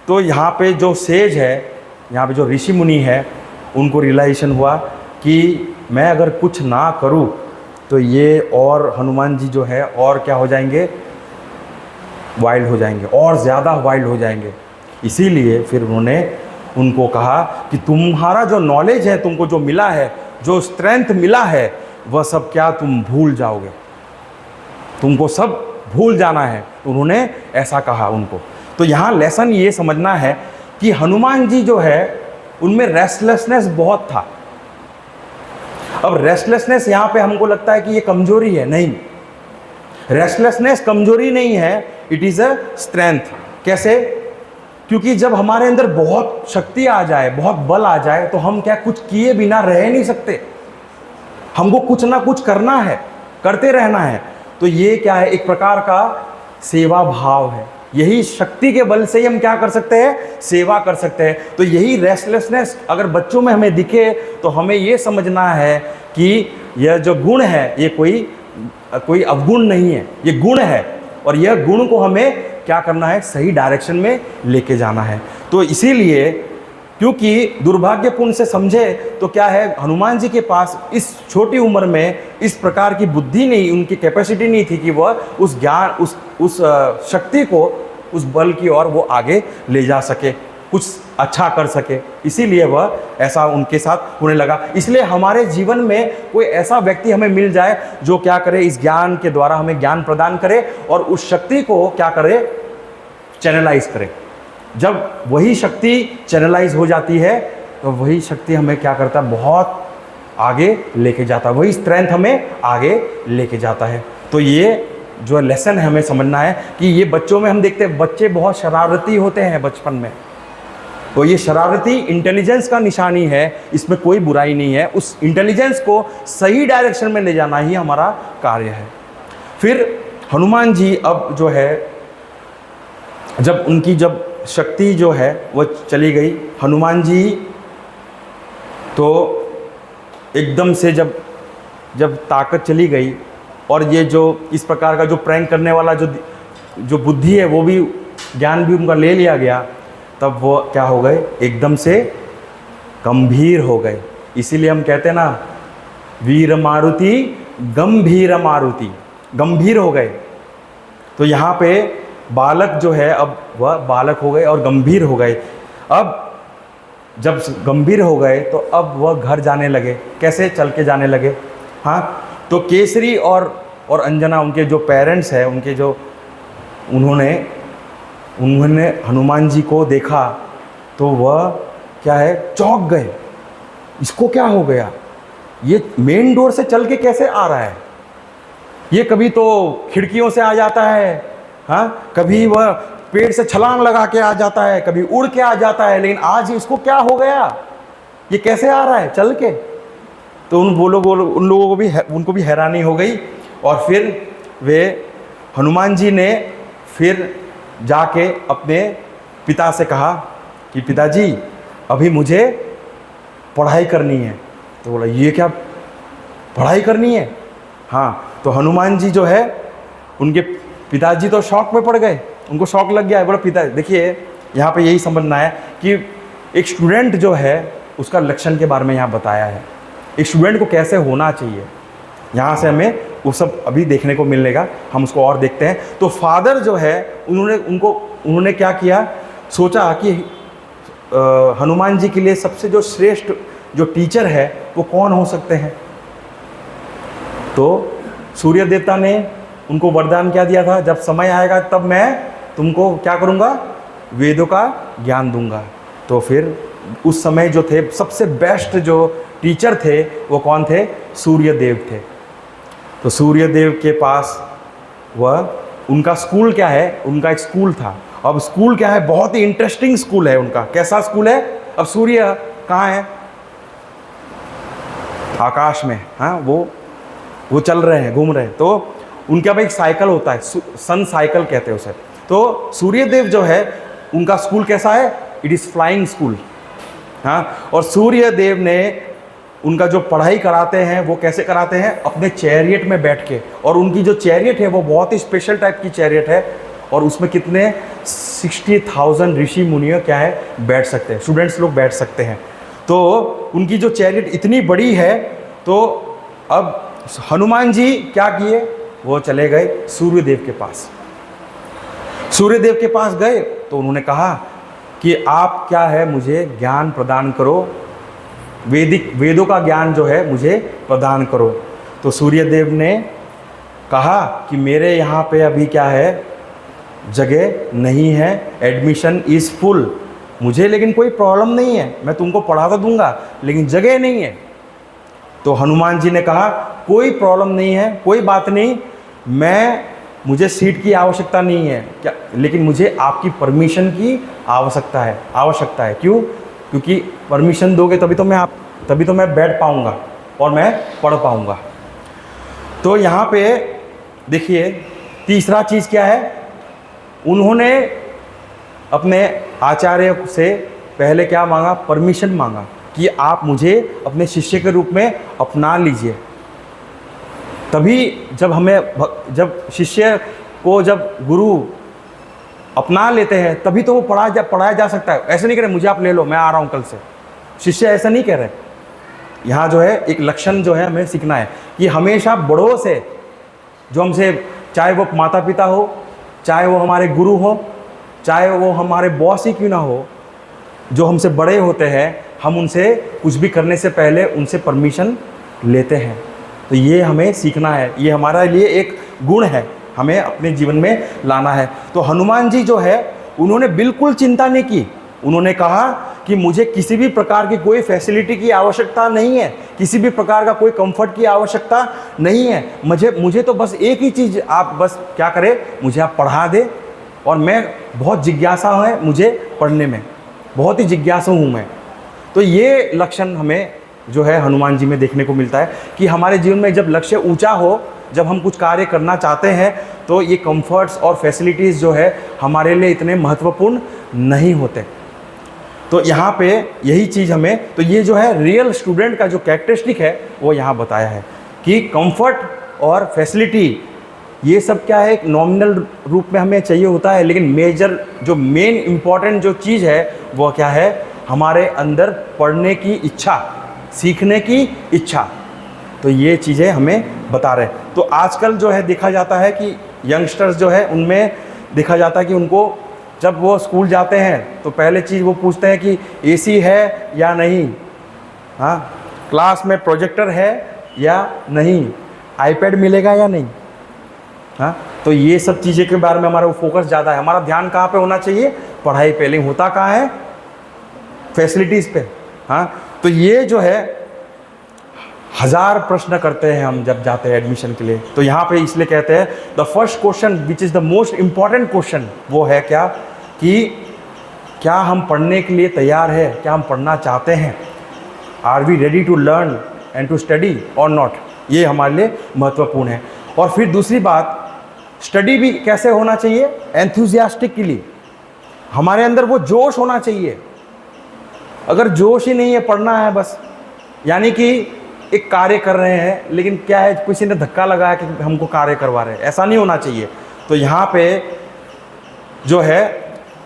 तो यहाँ पे जो सेज है, यहाँ पे जो ऋषि मुनि है, उनको रियलाइजेशन हुआ कि मैं अगर कुछ ना करूं तो ये और हनुमान जी जो है और क्या हो जाएंगे, वाइल्ड हो जाएंगे, और ज़्यादा वाइल्ड हो जाएंगे। इसीलिए फिर उन्होंने उनको कहा कि तुम्हारा जो नॉलेज है, तुमको जो मिला है, जो स्ट्रेंथ मिला है, वह सब क्या तुम भूल जाओगे, तुमको सब भूल जाना है। तो उन्होंने ऐसा कहा उनको। तो यहाँ लेसन ये समझना है कि हनुमान जी जो है उनमें रेस्टलेसनेस बहुत था। अब रेस्टलेसनेस यहाँ पे हमको लगता है कि ये कमजोरी है, नहीं, रेस्टलेसनेस कमजोरी नहीं है, इट इज़ अ स्ट्रेंथ। कैसे? क्योंकि जब हमारे अंदर बहुत शक्ति आ जाए, बहुत बल आ जाए, तो हम क्या कुछ किए बिना रह नहीं सकते, हमको कुछ ना कुछ करना है, करते रहना है। तो ये क्या है, एक प्रकार का सेवा भाव है। यही शक्ति के बल से ही हम क्या कर सकते हैं, सेवा कर सकते हैं। तो यही रेस्टलेसनेस अगर बच्चों में हमें दिखे तो हमें ये समझना है कि यह जो गुण है ये कोई अवगुण नहीं है, ये गुण है, और यह गुण को हमें क्या करना है, सही डायरेक्शन में लेके जाना है। तो इसीलिए क्योंकि दुर्भाग्यपूर्ण से समझे तो क्या है, हनुमान जी के पास इस छोटी उम्र में इस प्रकार की बुद्धि नहीं, उनकी कैपेसिटी नहीं थी कि वह उस ज्ञान, उस शक्ति को, उस बल की ओर वो आगे ले जा सके, कुछ अच्छा कर सके। इसीलिए वह ऐसा उनके साथ होने लगा। इसलिए हमारे जीवन में कोई ऐसा व्यक्ति हमें मिल जाए जो क्या करे, इस ज्ञान के द्वारा हमें ज्ञान प्रदान करे और उस शक्ति को क्या करे, चैनलाइज करे। जब वही शक्ति चैनलाइज हो जाती है तो वही शक्ति हमें क्या करता है, बहुत आगे लेके जाता है, वही स्ट्रेंथ हमें आगे लेके जाता है। तो ये जो लेसन है हमें समझना है कि ये बच्चों में हम देखते हैं, बच्चे बहुत शरारती होते हैं बचपन में, तो ये शरारती इंटेलिजेंस का निशानी है, इसमें कोई बुराई नहीं है। उस इंटेलिजेंस को सही डायरेक्शन में ले जाना ही हमारा कार्य है। फिर हनुमान जी अब जो है, जब उनकी जब शक्ति जो है वो चली गई, हनुमान जी तो एकदम से जब ताकत चली गई और ये जो इस प्रकार का जो प्रैंक करने वाला जो बुद्धि है, वो भी ज्ञान भी उनका ले लिया गया, तब वो क्या हो गए, एकदम से गंभीर हो गए। इसीलिए हम कहते हैं ना, वीर मारुति गंभीर मारुति, गंभीर हो गए। तो यहाँ पे बालक जो है, अब वह बालक हो गए और गंभीर हो गए। अब जब गंभीर हो गए तो अब वह घर जाने लगे। कैसे? चल के जाने लगे। हाँ, तो केसरी और अंजना, उनके जो पेरेंट्स हैं, उनके जो उन्होंने हनुमान जी को देखा तो वह क्या है, चौंक गए। इसको क्या हो गया, ये मेन डोर से चल के कैसे आ रहा है, ये कभी तो खिड़कियों से आ जाता है, हाँ, कभी वह पेड़ से छलांग लगा के आ जाता है, कभी उड़ के आ जाता है, लेकिन आज इसको क्या हो गया, ये कैसे आ रहा है चल के। तो उन लोगों को भी उनको भी हैरानी हो गई। और फिर वे हनुमान जी ने फिर जाके अपने पिता से कहा कि पिताजी अभी मुझे पढ़ाई करनी है। तो बोला ये क्या पढ़ाई करनी है। हाँ, तो हनुमान जी जो है, उनके पिताजी तो शौक में पड़ गए, उनको शौक लग गया है। बोला पिता, देखिए यहाँ पे यही समझना है कि एक स्टूडेंट जो है उसका लक्षण के बारे में यहाँ बताया है, एक स्टूडेंट को कैसे होना चाहिए। यहाँ से हमें वो सब अभी देखने को मिलेगा, हम उसको और देखते हैं। तो फादर जो है उन्होंने क्या किया, सोचा कि हनुमान जी के लिए सबसे जो श्रेष्ठ जो टीचर है वो कौन हो सकते हैं। तो सूर्य देवता ने उनको वरदान क्या दिया था, जब समय आएगा तब मैं तुमको क्या करूँगा, वेदों का ज्ञान दूंगा। तो फिर उस समय जो थे सबसे बेस्ट जो टीचर थे वो कौन थे, सूर्य देव थे। तो सूर्य देव के पास उनका स्कूल क्या है, उनका एक स्कूल था। अब स्कूल क्या है, बहुत ही इंटरेस्टिंग स्कूल है उनका। कैसा स्कूल है, अब सूर्य कहाँ है, आकाश में, हाँ वो चल रहे हैं, घूम रहे हैं। तो उनके अब एक साइकिल होता है, सन साइकिल कहते हैं उसे। तो सूर्य देव जो है उनका स्कूल कैसा है, इट इज़ फ्लाइंग स्कूल। हाँ, और सूर्य देव ने उनका जो पढ़ाई कराते हैं वो कैसे कराते हैं, अपने चैरियट में बैठ के। और उनकी जो चैरियट है वो बहुत ही स्पेशल टाइप की चैरियट है, और उसमें कितने 60,000 ऋषि मुनियों क्या है बैठ सकते हैं, स्टूडेंट्स लोग बैठ सकते हैं। तो उनकी जो चैरियट इतनी बड़ी है, तो अब हनुमान जी क्या किए, वो चले गए सूर्यदेव के पास। सूर्यदेव के पास गए तो उन्होंने कहा कि आप क्या है, मुझे ज्ञान प्रदान करो, वेदों का ज्ञान जो है मुझे प्रदान करो। तो सूर्यदेव ने कहा कि मेरे यहाँ पे अभी क्या है, जगह नहीं है, एडमिशन इज़ फुल। मुझे लेकिन कोई प्रॉब्लम नहीं है, मैं तुमको पढ़ा तो दूंगा, लेकिन जगह नहीं है। तो हनुमान जी ने कहा कोई प्रॉब्लम नहीं है, कोई बात नहीं, मुझे सीट की आवश्यकता नहीं है क्या, लेकिन मुझे आपकी परमिशन की आवश्यकता है। क्यों, क्योंकि परमिशन दोगे तभी तो मैं बैठ पाऊँगा और मैं पढ़ पाऊँगा। तो यहाँ पे देखिए तीसरा चीज़ क्या है, उन्होंने अपने आचार्य से पहले क्या मांगा, परमिशन मांगा कि आप मुझे अपने शिष्य के रूप में अपना लीजिए। तभी जब शिष्य को जब गुरु अपना लेते हैं तभी तो वो पढ़ाया जा सकता है। ऐसे नहीं कह रहे मुझे आप ले लो, मैं आ रहा हूँ कल से, शिष्य ऐसा नहीं कह रहे। यहाँ जो है एक लक्षण जो है हमें सीखना है कि हमेशा बड़ों से, जो हमसे, चाहे वो माता पिता हो, चाहे वो हमारे गुरु हो, चाहे वो हमारे बॉस ही क्यों ना हो, जो हमसे बड़े होते हैं, हम उनसे कुछ भी करने से पहले उनसे परमिशन लेते हैं। तो ये हमें सीखना है, ये हमारे लिए एक गुण है, हमें अपने जीवन में लाना है। तो हनुमान जी जो है उन्होंने बिल्कुल चिंता नहीं की। उन्होंने कहा कि मुझे किसी भी प्रकार की कोई फैसिलिटी की आवश्यकता नहीं है, किसी भी प्रकार का कोई कंफर्ट की आवश्यकता नहीं है, मुझे तो बस एक ही चीज़, आप बस क्या करें, मुझे आप पढ़ा दें। और मैं बहुत जिज्ञासा है मुझे पढ़ने में, बहुत ही जिज्ञासु हूँ मैं। तो ये लक्षण हमें जो है हनुमान जी में देखने को मिलता है कि हमारे जीवन में जब लक्ष्य ऊंचा हो, जब हम कुछ कार्य करना चाहते हैं, तो ये कंफर्ट्स और फैसिलिटीज़ जो है हमारे लिए इतने महत्वपूर्ण नहीं होते। तो यहाँ पे यही चीज़ हमें, तो ये जो है रियल स्टूडेंट का जो कैरेक्टरिस्टिक है वो यहाँ बताया है कि कंफर्ट और फैसिलिटी ये सब क्या है, एक नॉमिनल रूप में हमें चाहिए होता है, लेकिन मेन इम्पॉर्टेंट जो चीज़ है वो क्या है, हमारे अंदर पढ़ने की इच्छा, सीखने की इच्छा। तो ये चीज़ें हमें बता रहे हैं। तो आजकल जो है देखा जाता है कि यंगस्टर्स जो है उनमें देखा जाता है कि उनको जब वो स्कूल जाते हैं तो पहले चीज़ वो पूछते हैं कि एसी है या नहीं, हाँ, क्लास में प्रोजेक्टर है या नहीं, आईपैड मिलेगा या नहीं, हाँ। तो ये सब चीज़ें के बारे में हमारा वो फोकस ज़्यादा है। हमारा ध्यान कहाँ पे होना चाहिए, पढ़ाई पे, लेकिन होता कहाँ है, फैसिलिटीज़ पे, हाँ। तो ये जो है 1000 प्रश्न करते हैं हम जब जाते हैं एडमिशन के लिए। तो यहाँ पे इसलिए कहते हैं the first question which is the most important question, वो है क्या कि क्या हम पढ़ने के लिए तैयार है, क्या हम पढ़ना चाहते हैं, are we ready to learn and to study और नॉट। ये हमारे लिए महत्वपूर्ण है। और फिर दूसरी बात, स्टडी भी कैसे होना चाहिए, एंथुजियास्टिकली, हमारे अंदर वो जोश होना चाहिए। अगर जोश ही नहीं है, पढ़ना है बस, यानी कि एक कार्य कर रहे हैं, लेकिन क्या है किसी ने धक्का लगाया कि हमको कार्य करवा रहे हैं, ऐसा नहीं होना चाहिए। तो यहाँ पे जो है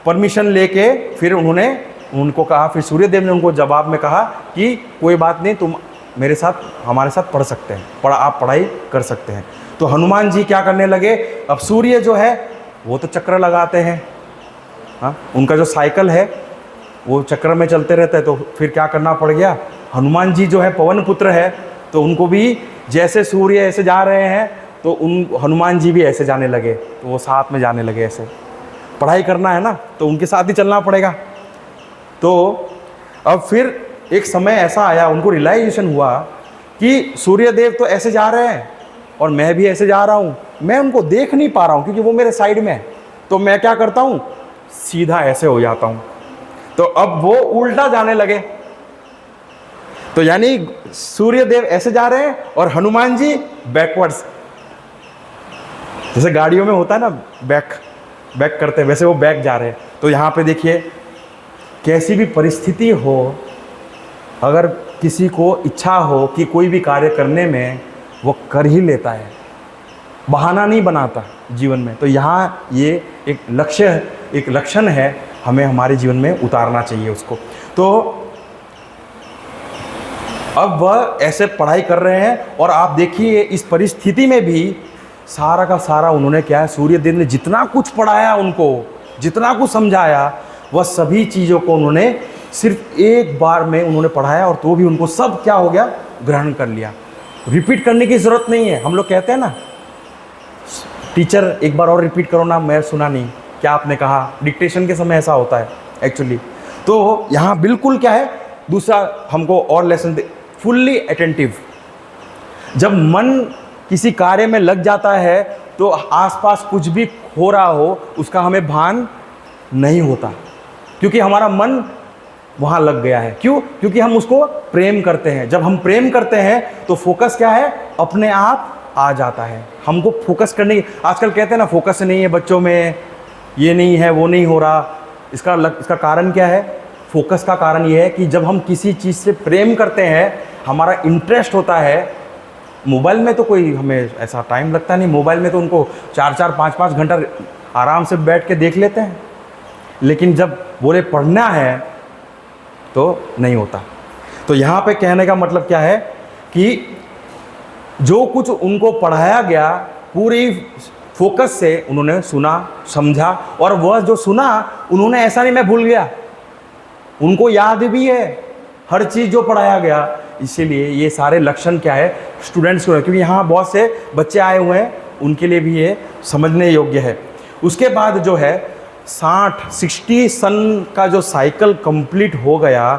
परमिशन लेके फिर उन्होंने उनको कहा, फिर सूर्यदेव ने उनको जवाब में कहा कि कोई बात नहीं, तुम मेरे साथ हमारे साथ पढ़ सकते हैं, आप पढ़ाई कर सकते हैं। तो हनुमान जी क्या करने लगे, अब सूर्य जो है वो तो चक्र लगाते हैं, हाँ, उनका जो साइकिल है वो चक्र में चलते रहते हैं। तो फिर क्या करना पड़ गया, हनुमान जी जो है पवन पुत्र है, तो उनको भी जैसे सूर्य ऐसे जा रहे हैं तो उन हनुमान जी भी ऐसे जाने लगे, तो वो साथ में जाने लगे। ऐसे पढ़ाई करना है ना, तो उनके साथ ही चलना पड़ेगा। तो अब फिर एक समय ऐसा आया, उनको रियलाइजेशन हुआ कि सूर्यदेव तो ऐसे जा रहे हैं और मैं भी ऐसे जा रहा हूँ, मैं उनको देख नहीं पा रहा हूँ क्योंकि वो मेरे साइड में है। तो मैं क्या करता हूँ, सीधा ऐसे हो जाता हूँ। तो अब वो उल्टा जाने लगे। तो यानी सूर्यदेव ऐसे जा रहे हैं और हनुमान जी बैकवर्ड्स, जैसे गाड़ियों में होता है ना बैक करते हैं, वैसे वो बैक जा रहे हैं। तो यहाँ पे देखिए कैसी भी परिस्थिति हो, अगर किसी को इच्छा हो कि कोई भी कार्य करने में, वो कर ही लेता है, बहाना नहीं बनाता जीवन में। तो यहाँ ये एक लक्ष्य, एक लक्षण है, हमें हमारे जीवन में उतारना चाहिए उसको। तो अब वह ऐसे पढ़ाई कर रहे हैं और आप देखिए इस परिस्थिति में भी सारा का सारा उन्होंने क्या है, सूर्यदेव ने जितना कुछ पढ़ाया उनको, जितना कुछ समझाया, वह सभी चीज़ों को उन्होंने सिर्फ एक बार में उन्होंने पढ़ाया और तो भी उनको सब क्या हो गया, ग्रहण कर लिया। रिपीट करने की ज़रूरत नहीं है। हम लोग कहते हैं ना, टीचर एक बार और रिपीट करो ना, मैं सुना नहीं, क्या आपने कहा, डिक्टेशन के समय ऐसा होता है एक्चुअली। तो यहाँ बिल्कुल क्या है, दूसरा हमको और लेसन, फुल्ली अटेंटिव। जब मन किसी कार्य में लग जाता है तो आसपास कुछ भी हो रहा हो उसका हमें भान नहीं होता, क्योंकि हमारा मन वहाँ लग गया है। क्यों? क्योंकि हम उसको प्रेम करते हैं। जब हम प्रेम करते हैं तो फोकस क्या है, अपने आप आ जाता है। हमको फोकस करने की, आजकल कहते हैं ना फोकस नहीं है बच्चों में, ये नहीं है, वो नहीं हो रहा। इसका कारण क्या है? फोकस का कारण ये है कि जब हम किसी चीज़ से प्रेम करते हैं, हमारा इंटरेस्ट होता है। मोबाइल में तो कोई हमें ऐसा टाइम लगता नहीं, मोबाइल में तो उनको 4-4, 5-5 घंटा आराम से बैठ के देख लेते हैं। लेकिन जब बोले पढ़ना है तो नहीं होता। तो यहाँ पे कहने का मतलब क्या है कि जो कुछ उनको पढ़ाया गया पूरी फोकस से उन्होंने सुना, समझा, और वह जो सुना उन्होंने ऐसा नहीं मैं भूल गया, उनको याद भी है हर चीज़ जो पढ़ाया गया। इसीलिए ये सारे लक्षण क्या है स्टूडेंट्स को, क्योंकि यहाँ बहुत से बच्चे आए हुए हैं, उनके लिए भी ये समझने योग्य है। उसके बाद जो है 60 सन का जो साइकिल कंप्लीट हो गया,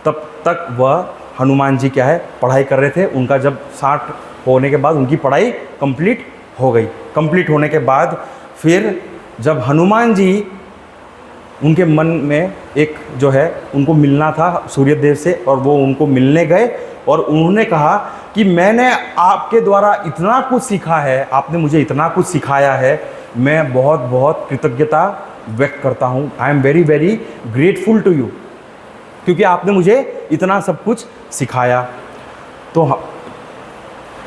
तब तक वह हनुमान जी क्या है पढ़ाई कर रहे थे। उनका जब 60 होने के बाद उनकी पढ़ाई कंप्लीट हो गई। कंप्लीट होने के बाद फिर जब हनुमान जी, उनके मन में एक जो है उनको मिलना था सूर्यदेव से, और वो उनको मिलने गए और उन्होंने कहा कि मैंने आपके द्वारा इतना कुछ सीखा है, आपने मुझे इतना कुछ सिखाया है, मैं बहुत बहुत कृतज्ञता व्यक्त करता हूँ। I am very very grateful to you, क्योंकि आपने मुझे इतना सब कुछ सिखाया। तो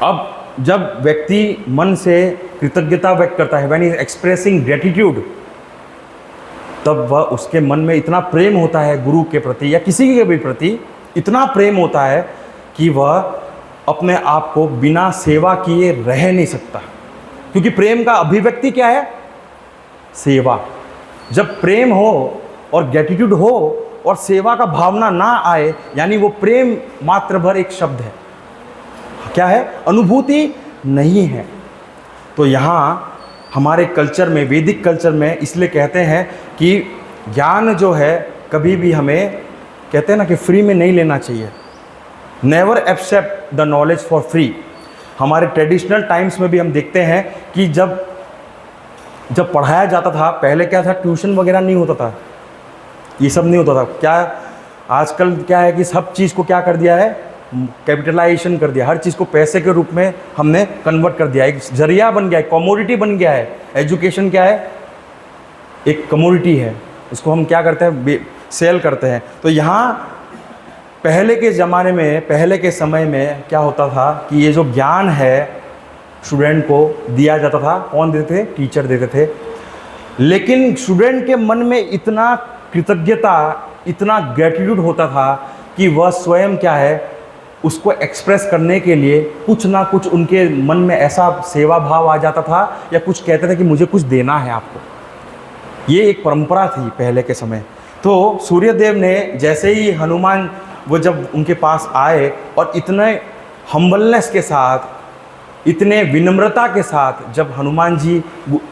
अब जब व्यक्ति मन से कृतज्ञता व्यक्त करता है, व्हेन इज एक्सप्रेसिंग ग्रेटिट्यूड, तब वह उसके मन में इतना प्रेम होता है गुरु के प्रति या किसी के भी प्रति, इतना प्रेम होता है कि वह अपने आप को बिना सेवा किए रह नहीं सकता। क्योंकि प्रेम का अभिव्यक्ति क्या है? सेवा। जब प्रेम हो और ग्रेटिट्यूड हो और सेवा का भावना ना आए, यानी वो प्रेम मात्र भर एक शब्द है, क्या है? अनुभूति नहीं है। तो यहाँ हमारे कल्चर में, वैदिक कल्चर में इसलिए कहते हैं कि ज्ञान जो है कभी भी हमें, कहते हैं ना कि फ्री में नहीं लेना चाहिए। Never accept the knowledge for free. हमारे ट्रेडिशनल टाइम्स में भी हम देखते हैं कि जब पढ़ाया जाता था, पहले क्या था, ट्यूशन वगैरह नहीं होता था, ये सब नहीं होता था। क्या आजकल क्या है कि सब चीज़ को क्या कर दिया है, कैपिटलाइजेशन कर दिया, हर चीज़ को पैसे के रूप में हमने कन्वर्ट कर दिया, एक जरिया बन गया है, कमोडिटी बन गया है। एजुकेशन क्या है? एक कमोडिटी है, इसको हम क्या करते हैं, सेल करते हैं। तो यहाँ पहले के ज़माने में, पहले के समय में क्या होता था कि ये जो ज्ञान है स्टूडेंट को दिया जाता था, कौन देते थे? टीचर देते थे। लेकिन स्टूडेंट के मन में इतना कृतज्ञता, इतना ग्रेटिट्यूड होता था कि वह स्वयं क्या है, उसको एक्सप्रेस करने के लिए कुछ ना कुछ उनके मन में ऐसा सेवा भाव आ जाता था, या कुछ कहते थे कि मुझे कुछ देना है आपको। ये एक परंपरा थी पहले के समय। तो सूर्यदेव ने जैसे ही हनुमान वो जब उनके पास आए और इतने हम्बलनेस के साथ, इतने विनम्रता के साथ जब हनुमान जी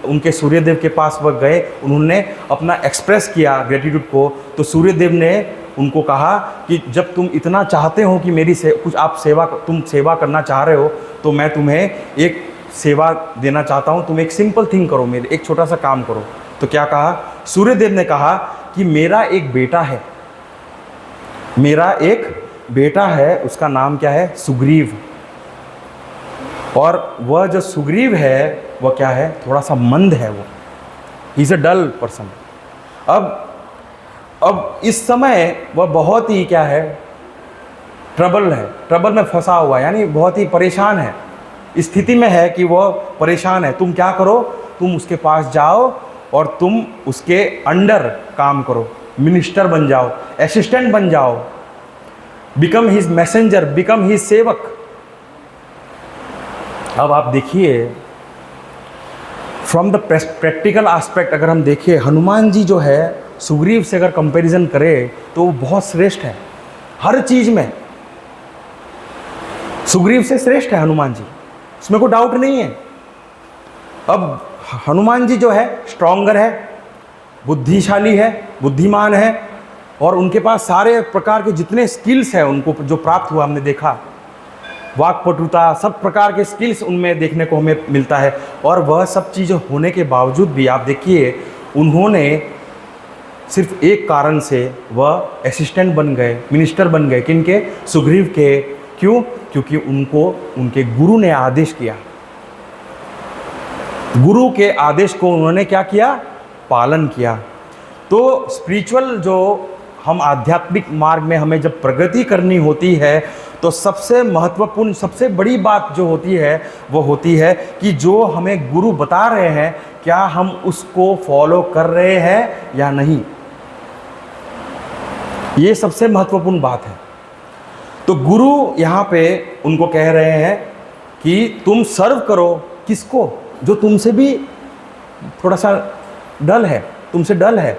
उनके सूर्यदेव के पास वह गए, उन्होंने अपना एक्सप्रेस किया ग्रेटिट्यूड को, तो सूर्यदेव ने उनको कहा कि जब तुम इतना चाहते हो कि मेरी कुछ आप तुम सेवा करना चाह रहे हो, तो मैं तुम्हें एक सेवा देना चाहता हूँ, तुम एक सिंपल थिंग करो, मेरे एक छोटा सा काम करो। तो क्या कहा? सूर्यदेव ने कहा कि मेरा एक बेटा है, मेरा एक बेटा है, उसका नाम क्या है? सुग्रीव। और वह जो सुग्रीव है वह क्या है? थोड़ा सा मंद है, वो he is a dull person. अब इस समय वह बहुत ही क्या है? ट्रबल में फंसा हुआ है, यानी बहुत ही परेशान है, स्थिति में है कि वह परेशान है। तुम क्या करो? तुम उसके पास जाओ और तुम उसके अंडर काम करो, मिनिस्टर बन जाओ, असिस्टेंट बन जाओ, become his messenger, become his सेवक। अब आप देखिए फ्रॉम द प्रैक्टिकल एस्पेक्ट, अगर हम देखिए हनुमान जी जो है सुग्रीव से अगर कंपैरिजन करें तो वो बहुत श्रेष्ठ है हर चीज़ में। सुग्रीव से श्रेष्ठ है हनुमान जी, इसमें कोई डाउट नहीं है। अब हनुमान जी जो है स्ट्रॉन्गर है, बुद्धिशाली है, बुद्धिमान है, और उनके पास सारे प्रकार के जितने स्किल्स हैं उनको जो प्राप्त हुआ, हमने देखा वाक्पटुता, सब प्रकार के स्किल्स उनमें देखने को हमें मिलता है। और वह सब चीज़ होने के बावजूद भी आप देखिए उन्होंने सिर्फ एक कारण से वह असिस्टेंट बन गए, मिनिस्टर बन गए, किनके? सुग्रीव के। क्यों? क्योंकि उनको उनके गुरु ने आदेश किया, गुरु के आदेश को उन्होंने क्या किया? पालन किया। तो स्पिरिचुअल जो हम आध्यात्मिक मार्ग में हमें जब प्रगति करनी होती है तो सबसे महत्वपूर्ण, सबसे बड़ी बात जो होती है वो होती है कि जो हमें गुरु बता रहे हैं क्या हम उसको फॉलो कर रहे हैं या नहीं। ये सबसे महत्वपूर्ण बात है। तो गुरु यहाँ पे उनको कह रहे हैं कि तुम सर्व करो, किसको? जो तुमसे भी थोड़ा सा डल है, तुमसे डल है।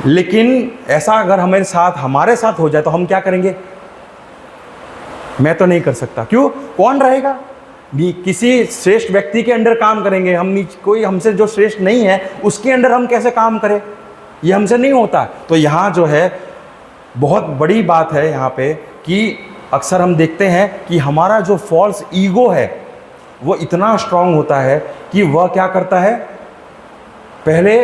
लेकिन ऐसा अगर हमारे साथ हो जाए तो हम क्या करेंगे? मैं तो नहीं कर सकता। क्यों? कौन रहेगा? किसी श्रेष्ठ व्यक्ति के अंडर काम करेंगे हम, कोई हमसे जो श्रेष्ठ नहीं है उसके अंडर हम कैसे काम करें? ये हमसे नहीं होता। तो यहाँ जो है बहुत बड़ी बात है यहाँ पे कि अक्सर हम देखते हैं कि हमारा जो फॉल्स ईगो है वो इतना स्ट्रांग होता है कि वह क्या करता है? पहले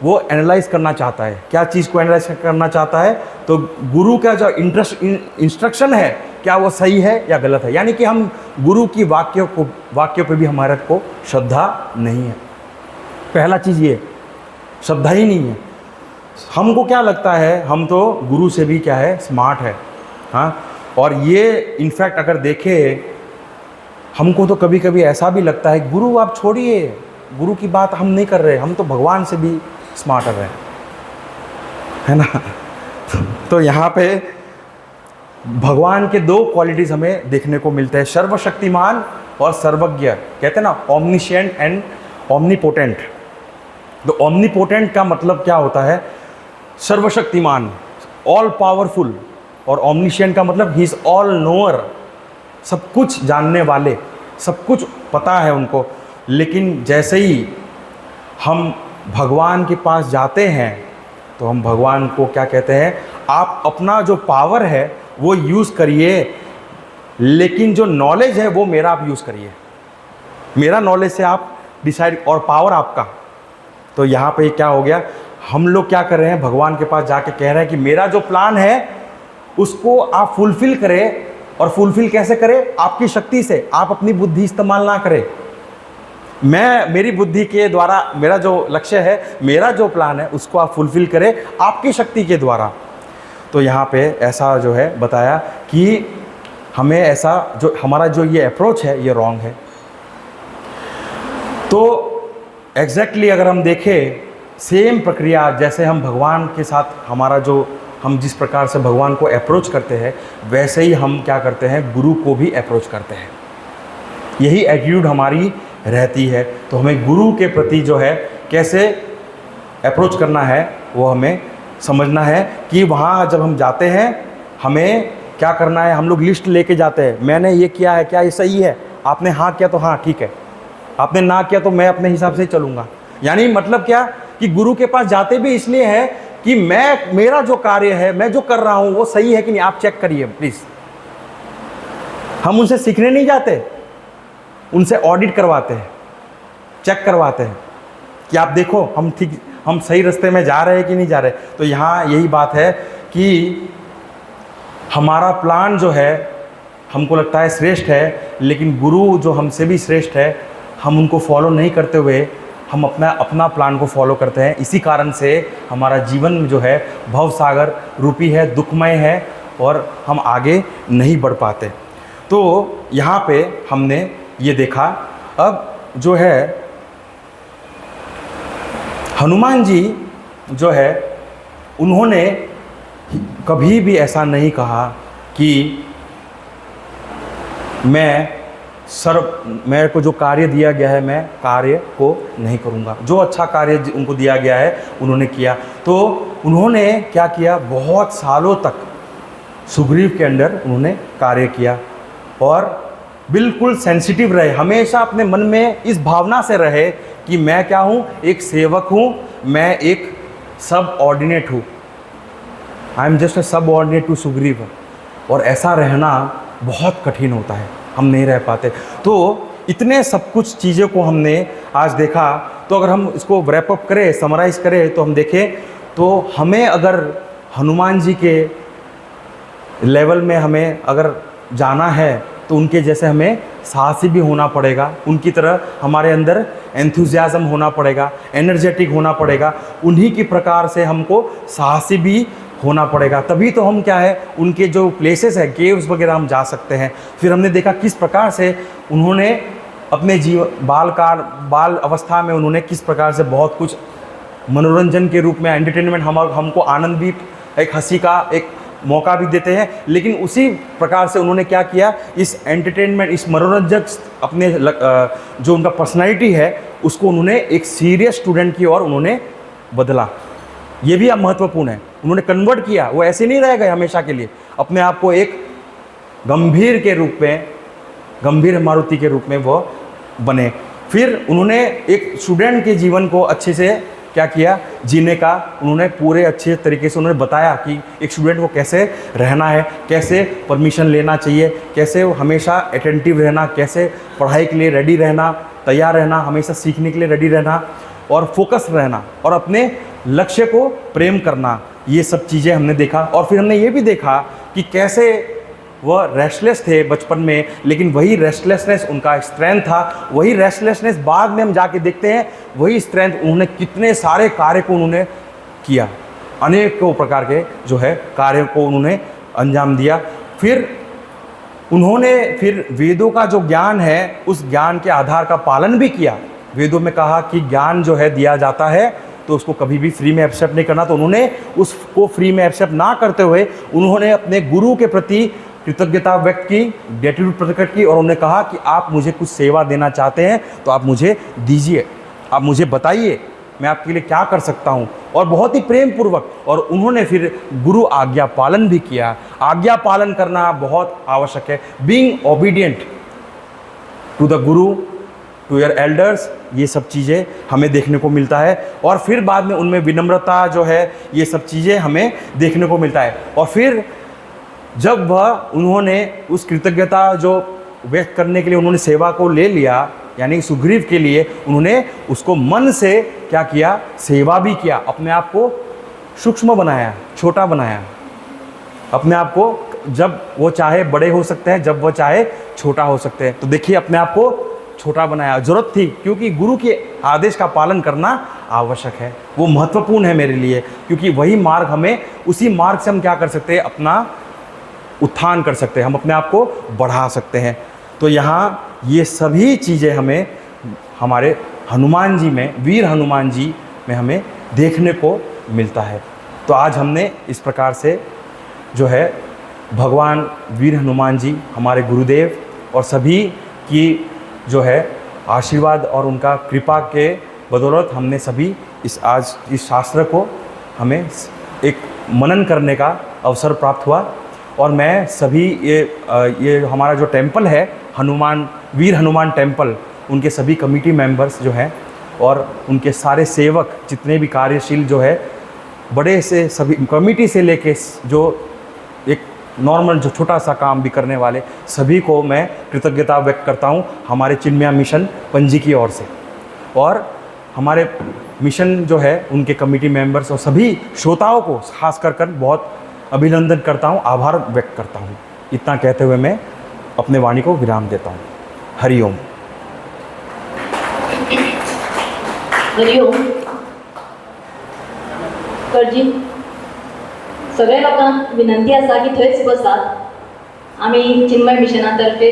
वो एनालाइज करना चाहता है। क्या चीज़ को एनालाइज करना चाहता है? तो गुरु का जो इंस्ट्रक्शन है क्या वो सही है या गलत है। यानी कि हम गुरु की वाक्यों पे भी हमारे को श्रद्धा नहीं है। पहला चीज़ ये, श्रद्धा ही नहीं है। हमको क्या लगता है हम तो गुरु से भी क्या है? स्मार्ट है। हाँ, और ये इनफैक्ट अगर देखें हमको तो कभी कभी ऐसा भी लगता है गुरु आप छोड़िए, गुरु की बात हम नहीं कर रहे, हम तो भगवान से भी स्मार्टर हैं, है ना। तो यहाँ पे भगवान के दो क्वालिटीज़ हमें देखने को मिलते हैं, सर्वशक्तिमान और सर्वज्ञ। कहते हैं ना ऑमनिशिएंट एंड ओमनीपोटेंट। तो ओमनीपोटेंट का मतलब क्या होता है? सर्वशक्तिमान, ऑल पावरफुल, और ओमनिशिएंट का मतलब ही इज़ ऑल नोअर, सब कुछ जानने वाले, सब कुछ पता है उनको। लेकिन जैसे ही हम भगवान के पास जाते हैं तो हम भगवान को क्या कहते हैं? आप अपना जो पावर है वो यूज़ करिए, लेकिन जो नॉलेज है वो मेरा आप यूज़ करिए। मेरा नॉलेज से आप डिसाइड, और पावर आपका। तो यहाँ पे क्या हो गया? हम लोग क्या कर रहे हैं? भगवान के पास जाके कह रहे हैं कि मेरा जो प्लान है उसको आप फुलफ़िल करें। और फुलफ़िल कैसे करें? आपकी शक्ति से। आप अपनी बुद्धि इस्तेमाल ना करें। मेरी बुद्धि के द्वारा मेरा जो लक्ष्य है, मेरा जो प्लान है उसको आप फुलफ़िल करें आपकी शक्ति के द्वारा। तो यहाँ पे ऐसा जो है बताया कि हमें ऐसा जो हमारा जो ये अप्रोच है ये रॉन्ग है। तो एग्जैक्टली अगर हम देखें सेम प्रक्रिया जैसे हम भगवान के साथ हमारा जो हम जिस प्रकार से भगवान को अप्रोच करते हैं वैसे ही हम क्या करते हैं गुरु को भी अप्रोच करते हैं। यही एटीट्यूड हमारी रहती है। तो हमें गुरु के प्रति जो है कैसे अप्रोच करना है वो हमें समझना है कि वहाँ जब हम जाते हैं हमें क्या करना है। हम लोग लिस्ट लेके जाते हैं, मैंने ये किया है, क्या ये सही है? आपने हाँ किया तो हाँ ठीक है, आपने ना किया तो मैं अपने हिसाब से चलूँगा। यानी मतलब क्या कि गुरु के पास जाते भी इसलिए है कि मेरा जो कार्य है, मैं जो कर रहा हूँ वो सही है कि नहीं, आप चेक करिए प्लीज़। हम उनसे सीखने नहीं जाते, उनसे ऑडिट करवाते हैं, चेक करवाते हैं कि आप देखो हम सही रास्ते में जा रहे हैं कि नहीं जा रहे। तो यहाँ यही बात है कि हमारा प्लान जो है हमको लगता है श्रेष्ठ है, लेकिन गुरु जो हमसे भी श्रेष्ठ है, हम उनको फॉलो नहीं करते हुए हम अपना प्लान को फॉलो करते हैं। इसी कारण से हमारा जीवन जो है भवसागर रूपी है, दुखमय है और हम आगे नहीं बढ़ पाते। तो यहाँ पे हमने ये देखा। अब जो है हनुमान जी जो है उन्होंने कभी भी ऐसा नहीं कहा कि मेरे को जो कार्य दिया गया है मैं कार्य को नहीं करूँगा। जो अच्छा कार्य उनको दिया गया है उन्होंने किया। तो उन्होंने क्या किया, बहुत सालों तक सुग्रीव के अंडर उन्होंने कार्य किया और बिल्कुल सेंसिटिव रहे। हमेशा अपने मन में इस भावना से रहे कि मैं क्या हूँ, एक सेवक हूँ, मैं एक सब ऑर्डिनेट हूँ, आई एम जस्ट अ सब ऑर्डिनेट टू सुग्रीव। और ऐसा रहना बहुत कठिन होता है, हम नहीं रह पाते। तो इतने सब कुछ चीज़ों को हमने आज देखा। तो अगर हम इसको रैप अप करें, समराइज़ करें, तो हम देखें तो हमें अगर हनुमान जी के लेवल में हमें अगर जाना है तो उनके जैसे हमें साहसी भी होना पड़ेगा, उनकी तरह हमारे अंदर एंथुजियाज़म होना पड़ेगा, एनर्जेटिक होना पड़ेगा, उन्हीं की प्रकार से हमको साहसी भी होना पड़ेगा। तभी तो हम क्या है उनके जो प्लेसेस है, केव्स वगैरह हम जा सकते हैं। फिर हमने देखा किस प्रकार से उन्होंने अपने बाल अवस्था में उन्होंने किस प्रकार से बहुत कुछ मनोरंजन के रूप में एंटरटेनमेंट हमको आनंद भी, एक हंसी का एक मौका भी देते हैं। लेकिन उसी प्रकार से उन्होंने क्या किया, इस एंटरटेनमेंट, इस मनोरंजक अपने जो उनका पर्सनैलिटी है उसको उन्होंने एक सीरियस स्टूडेंट की ओर उन्होंने बदला। ये भी अब महत्वपूर्ण है, उन्होंने कन्वर्ट किया। वो ऐसे नहीं रह गए हमेशा के लिए, अपने आप को एक गंभीर के रूप में, गंभीर मारुति के रूप में वो बने। फिर उन्होंने एक स्टूडेंट के जीवन को अच्छे से क्या किया, जीने का उन्होंने पूरे अच्छे तरीके से उन्होंने बताया कि एक स्टूडेंट को कैसे रहना है, कैसे परमिशन लेना चाहिए, कैसे हमेशा अटेंटिव रहना, कैसे पढ़ाई के लिए रेडी रहना, तैयार रहना, हमेशा सीखने के लिए रेडी रहना और फोकस रहना और अपने लक्ष्य को प्रेम करना। ये सब चीज़ें हमने देखा। और फिर हमने ये भी देखा कि कैसे वह रेस्टलेस थे बचपन में, लेकिन वही रेस्टलेसनेस उनका स्ट्रेंथ था। वही रेस्टलेसनेस बाद में हम जाके देखते हैं, वही स्ट्रेंथ उन्होंने कितने सारे कार्य को उन्होंने किया, अनेकों प्रकार के जो है कार्य को उन्होंने अंजाम दिया। फिर उन्होंने फिर वेदों का जो ज्ञान है उस ज्ञान के आधार का पालन भी किया। वेदों में कहा कि ज्ञान जो है दिया जाता है तो उसको कभी भी फ्री में एक्सेप्ट नहीं करना। तो उन्होंने उसको फ्री में एक्सेप्ट ना करते हुए उन्होंने अपने गुरु के प्रति कृतज्ञता व्यक्त की, ग्रेटिट्यूड प्रकट की और उन्होंने कहा कि आप मुझे कुछ सेवा देना चाहते हैं तो आप मुझे दीजिए, आप मुझे बताइए मैं आपके लिए क्या कर सकता हूँ। और बहुत ही प्रेम पूर्वक, और उन्होंने फिर गुरु आज्ञा पालन भी किया। आज्ञा पालन करना बहुत आवश्यक है। Being obedient to the Guru, to your elders, ये सब चीज़ें हमें देखने को मिलता है। और फिर बाद में उनमें विनम्रता जो है, ये सब चीज़ें हमें देखने को मिलता है। और फिर जब उन्होंने उस कृतज्ञता जो व्यक्त करने के लिए उन्होंने सेवा को ले लिया, यानी सुग्रीव के लिए उन्होंने उसको मन से क्या किया, सेवा भी किया, अपने आप को सूक्ष्म बनाया, छोटा बनाया, अपने आप को जब वो चाहे बड़े हो सकते हैं, जब वो चाहे छोटा हो सकते हैं। तो देखिए अपने आप को छोटा बनाया, ज़रूरत थी क्योंकि गुरु के आदेश का पालन करना आवश्यक है, वो महत्वपूर्ण है मेरे लिए, क्योंकि वही मार्ग हमें, उसी मार्ग से हम क्या कर सकते हैं, अपना उत्थान कर सकते हैं, हम अपने आप को बढ़ा सकते हैं। तो यहाँ ये सभी चीज़ें हमें हमारे हनुमान जी में, वीर हनुमान जी में हमें देखने को मिलता है। तो आज हमने इस प्रकार से जो है भगवान वीर हनुमान जी, हमारे गुरुदेव और सभी की जो है आशीर्वाद और उनका कृपा के बदौलत हमने सभी आज इस शास्त्र को हमें एक मनन करने का अवसर प्राप्त हुआ। और मैं सभी ये हमारा जो टेंपल है हनुमान, वीर हनुमान टेंपल, उनके सभी कमेटी मेंबर्स जो हैं और उनके सारे सेवक जितने भी कार्यशील जो है, बड़े से सभी कमेटी से लेके जो एक नॉर्मल जो छोटा सा काम भी करने वाले सभी को मैं कृतज्ञता व्यक्त करता हूँ हमारे चिन्मया मिशन पणजी की ओर से। और हमारे मिशन जो है उनके कमेटी मेंबर्स और सभी श्रोताओं को खास कर बहुत अभिनंदन करता हूँ, आभार व्यक्त करता हूँ। इतना कहते हुए मैं अपने वाणी को विराम देता हूँ। हरिओम। हरिओम। करजी सगळ्या लोकांक विनंती आसा की थंयच बसात। आमी चिन्मय मिशनातर्फे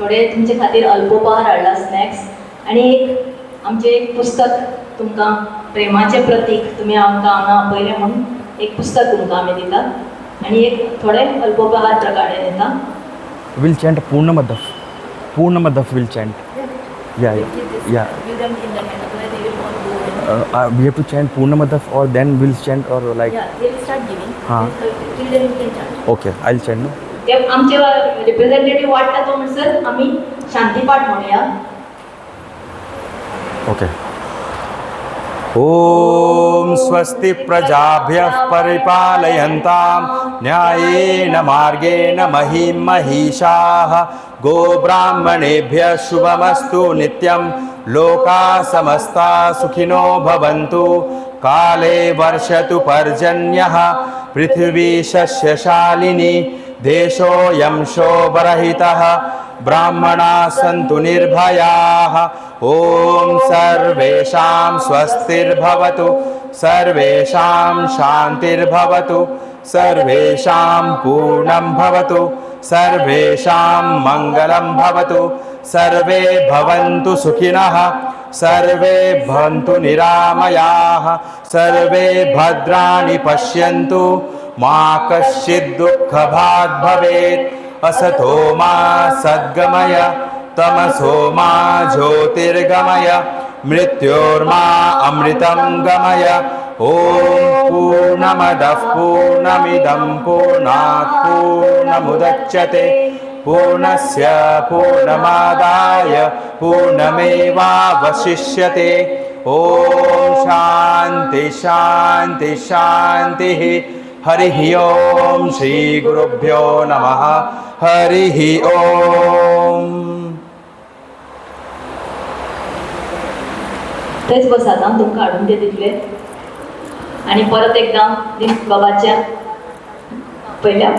थोडे तुमचे खातीर अल्पोपहार हाडला, स्नॅक्स आनी एक आमचें एक पुस्तक तुमकां, प्रेमाचें प्रतीक, तुमी आमकां हांगा आपयलें म्हणून एक पुस्तक तुमकां आमी दितात आनी एक थोडे अल्पोपहार प्रकारे दिता। विल चैंट पूर्णमदफ will chant. Yeah we have to chant Purnamadav or then we'll chant or like they will start giving. हाँ. Till then you can chant. Okay, I'll chant no. ते आमचे रिप्रेझेंटेटिव्ह वाटता तो म्हणसर आमी शांतीपाठ म्हणूया। ओके। ओम स्वस्ति प्रजाभ्यः परिपालयन्तां न्यायेन मार्गेण महीं महिषाः गोब्राह्मणेभ्यः शुभमस्तु नित्यं लोकाः समस्ताः सुखिनो भवन्तु काले वर्षतु पर्जन्यः पृथिवी शस्यशालिनी देशोऽयं शोभरहितः ब्राह्मणाः सन्तु निर्भयाः ॐ सर्वेषां स्वस्तिर्भवतु सर्वेषां शान्तिर्भवतु सर्वेषां पूर्णं भवतु सर्वेषां मङ्गलं भवतु सर्वे भवन्तु सुखिनः सर्वे भवन्तु निरामयाः सर्वे भद्राणि पश्यन्तु मा कश्चित् दुःखभाग् भवेत् असतो मा सद्गमय तमसो मा ज्योतिर्गमय मृत्योर्मा अमृतं गमय ॐ पूर्णमदः पूर्णमिदं पूर्णात् पूर्णमुदच्यते पूर्णस्य पूर्णमादाय पूर्णमेवावशिष्यते ॐ शान्ति शान्ति शान्तिः हरिः ॐ श्री गुरुभ्यो नमः हरिः ॐ। तेच बसात हांव तुमकां हाडून ते दितले आनी परत एकदां दीस बाबाच्या पयल्या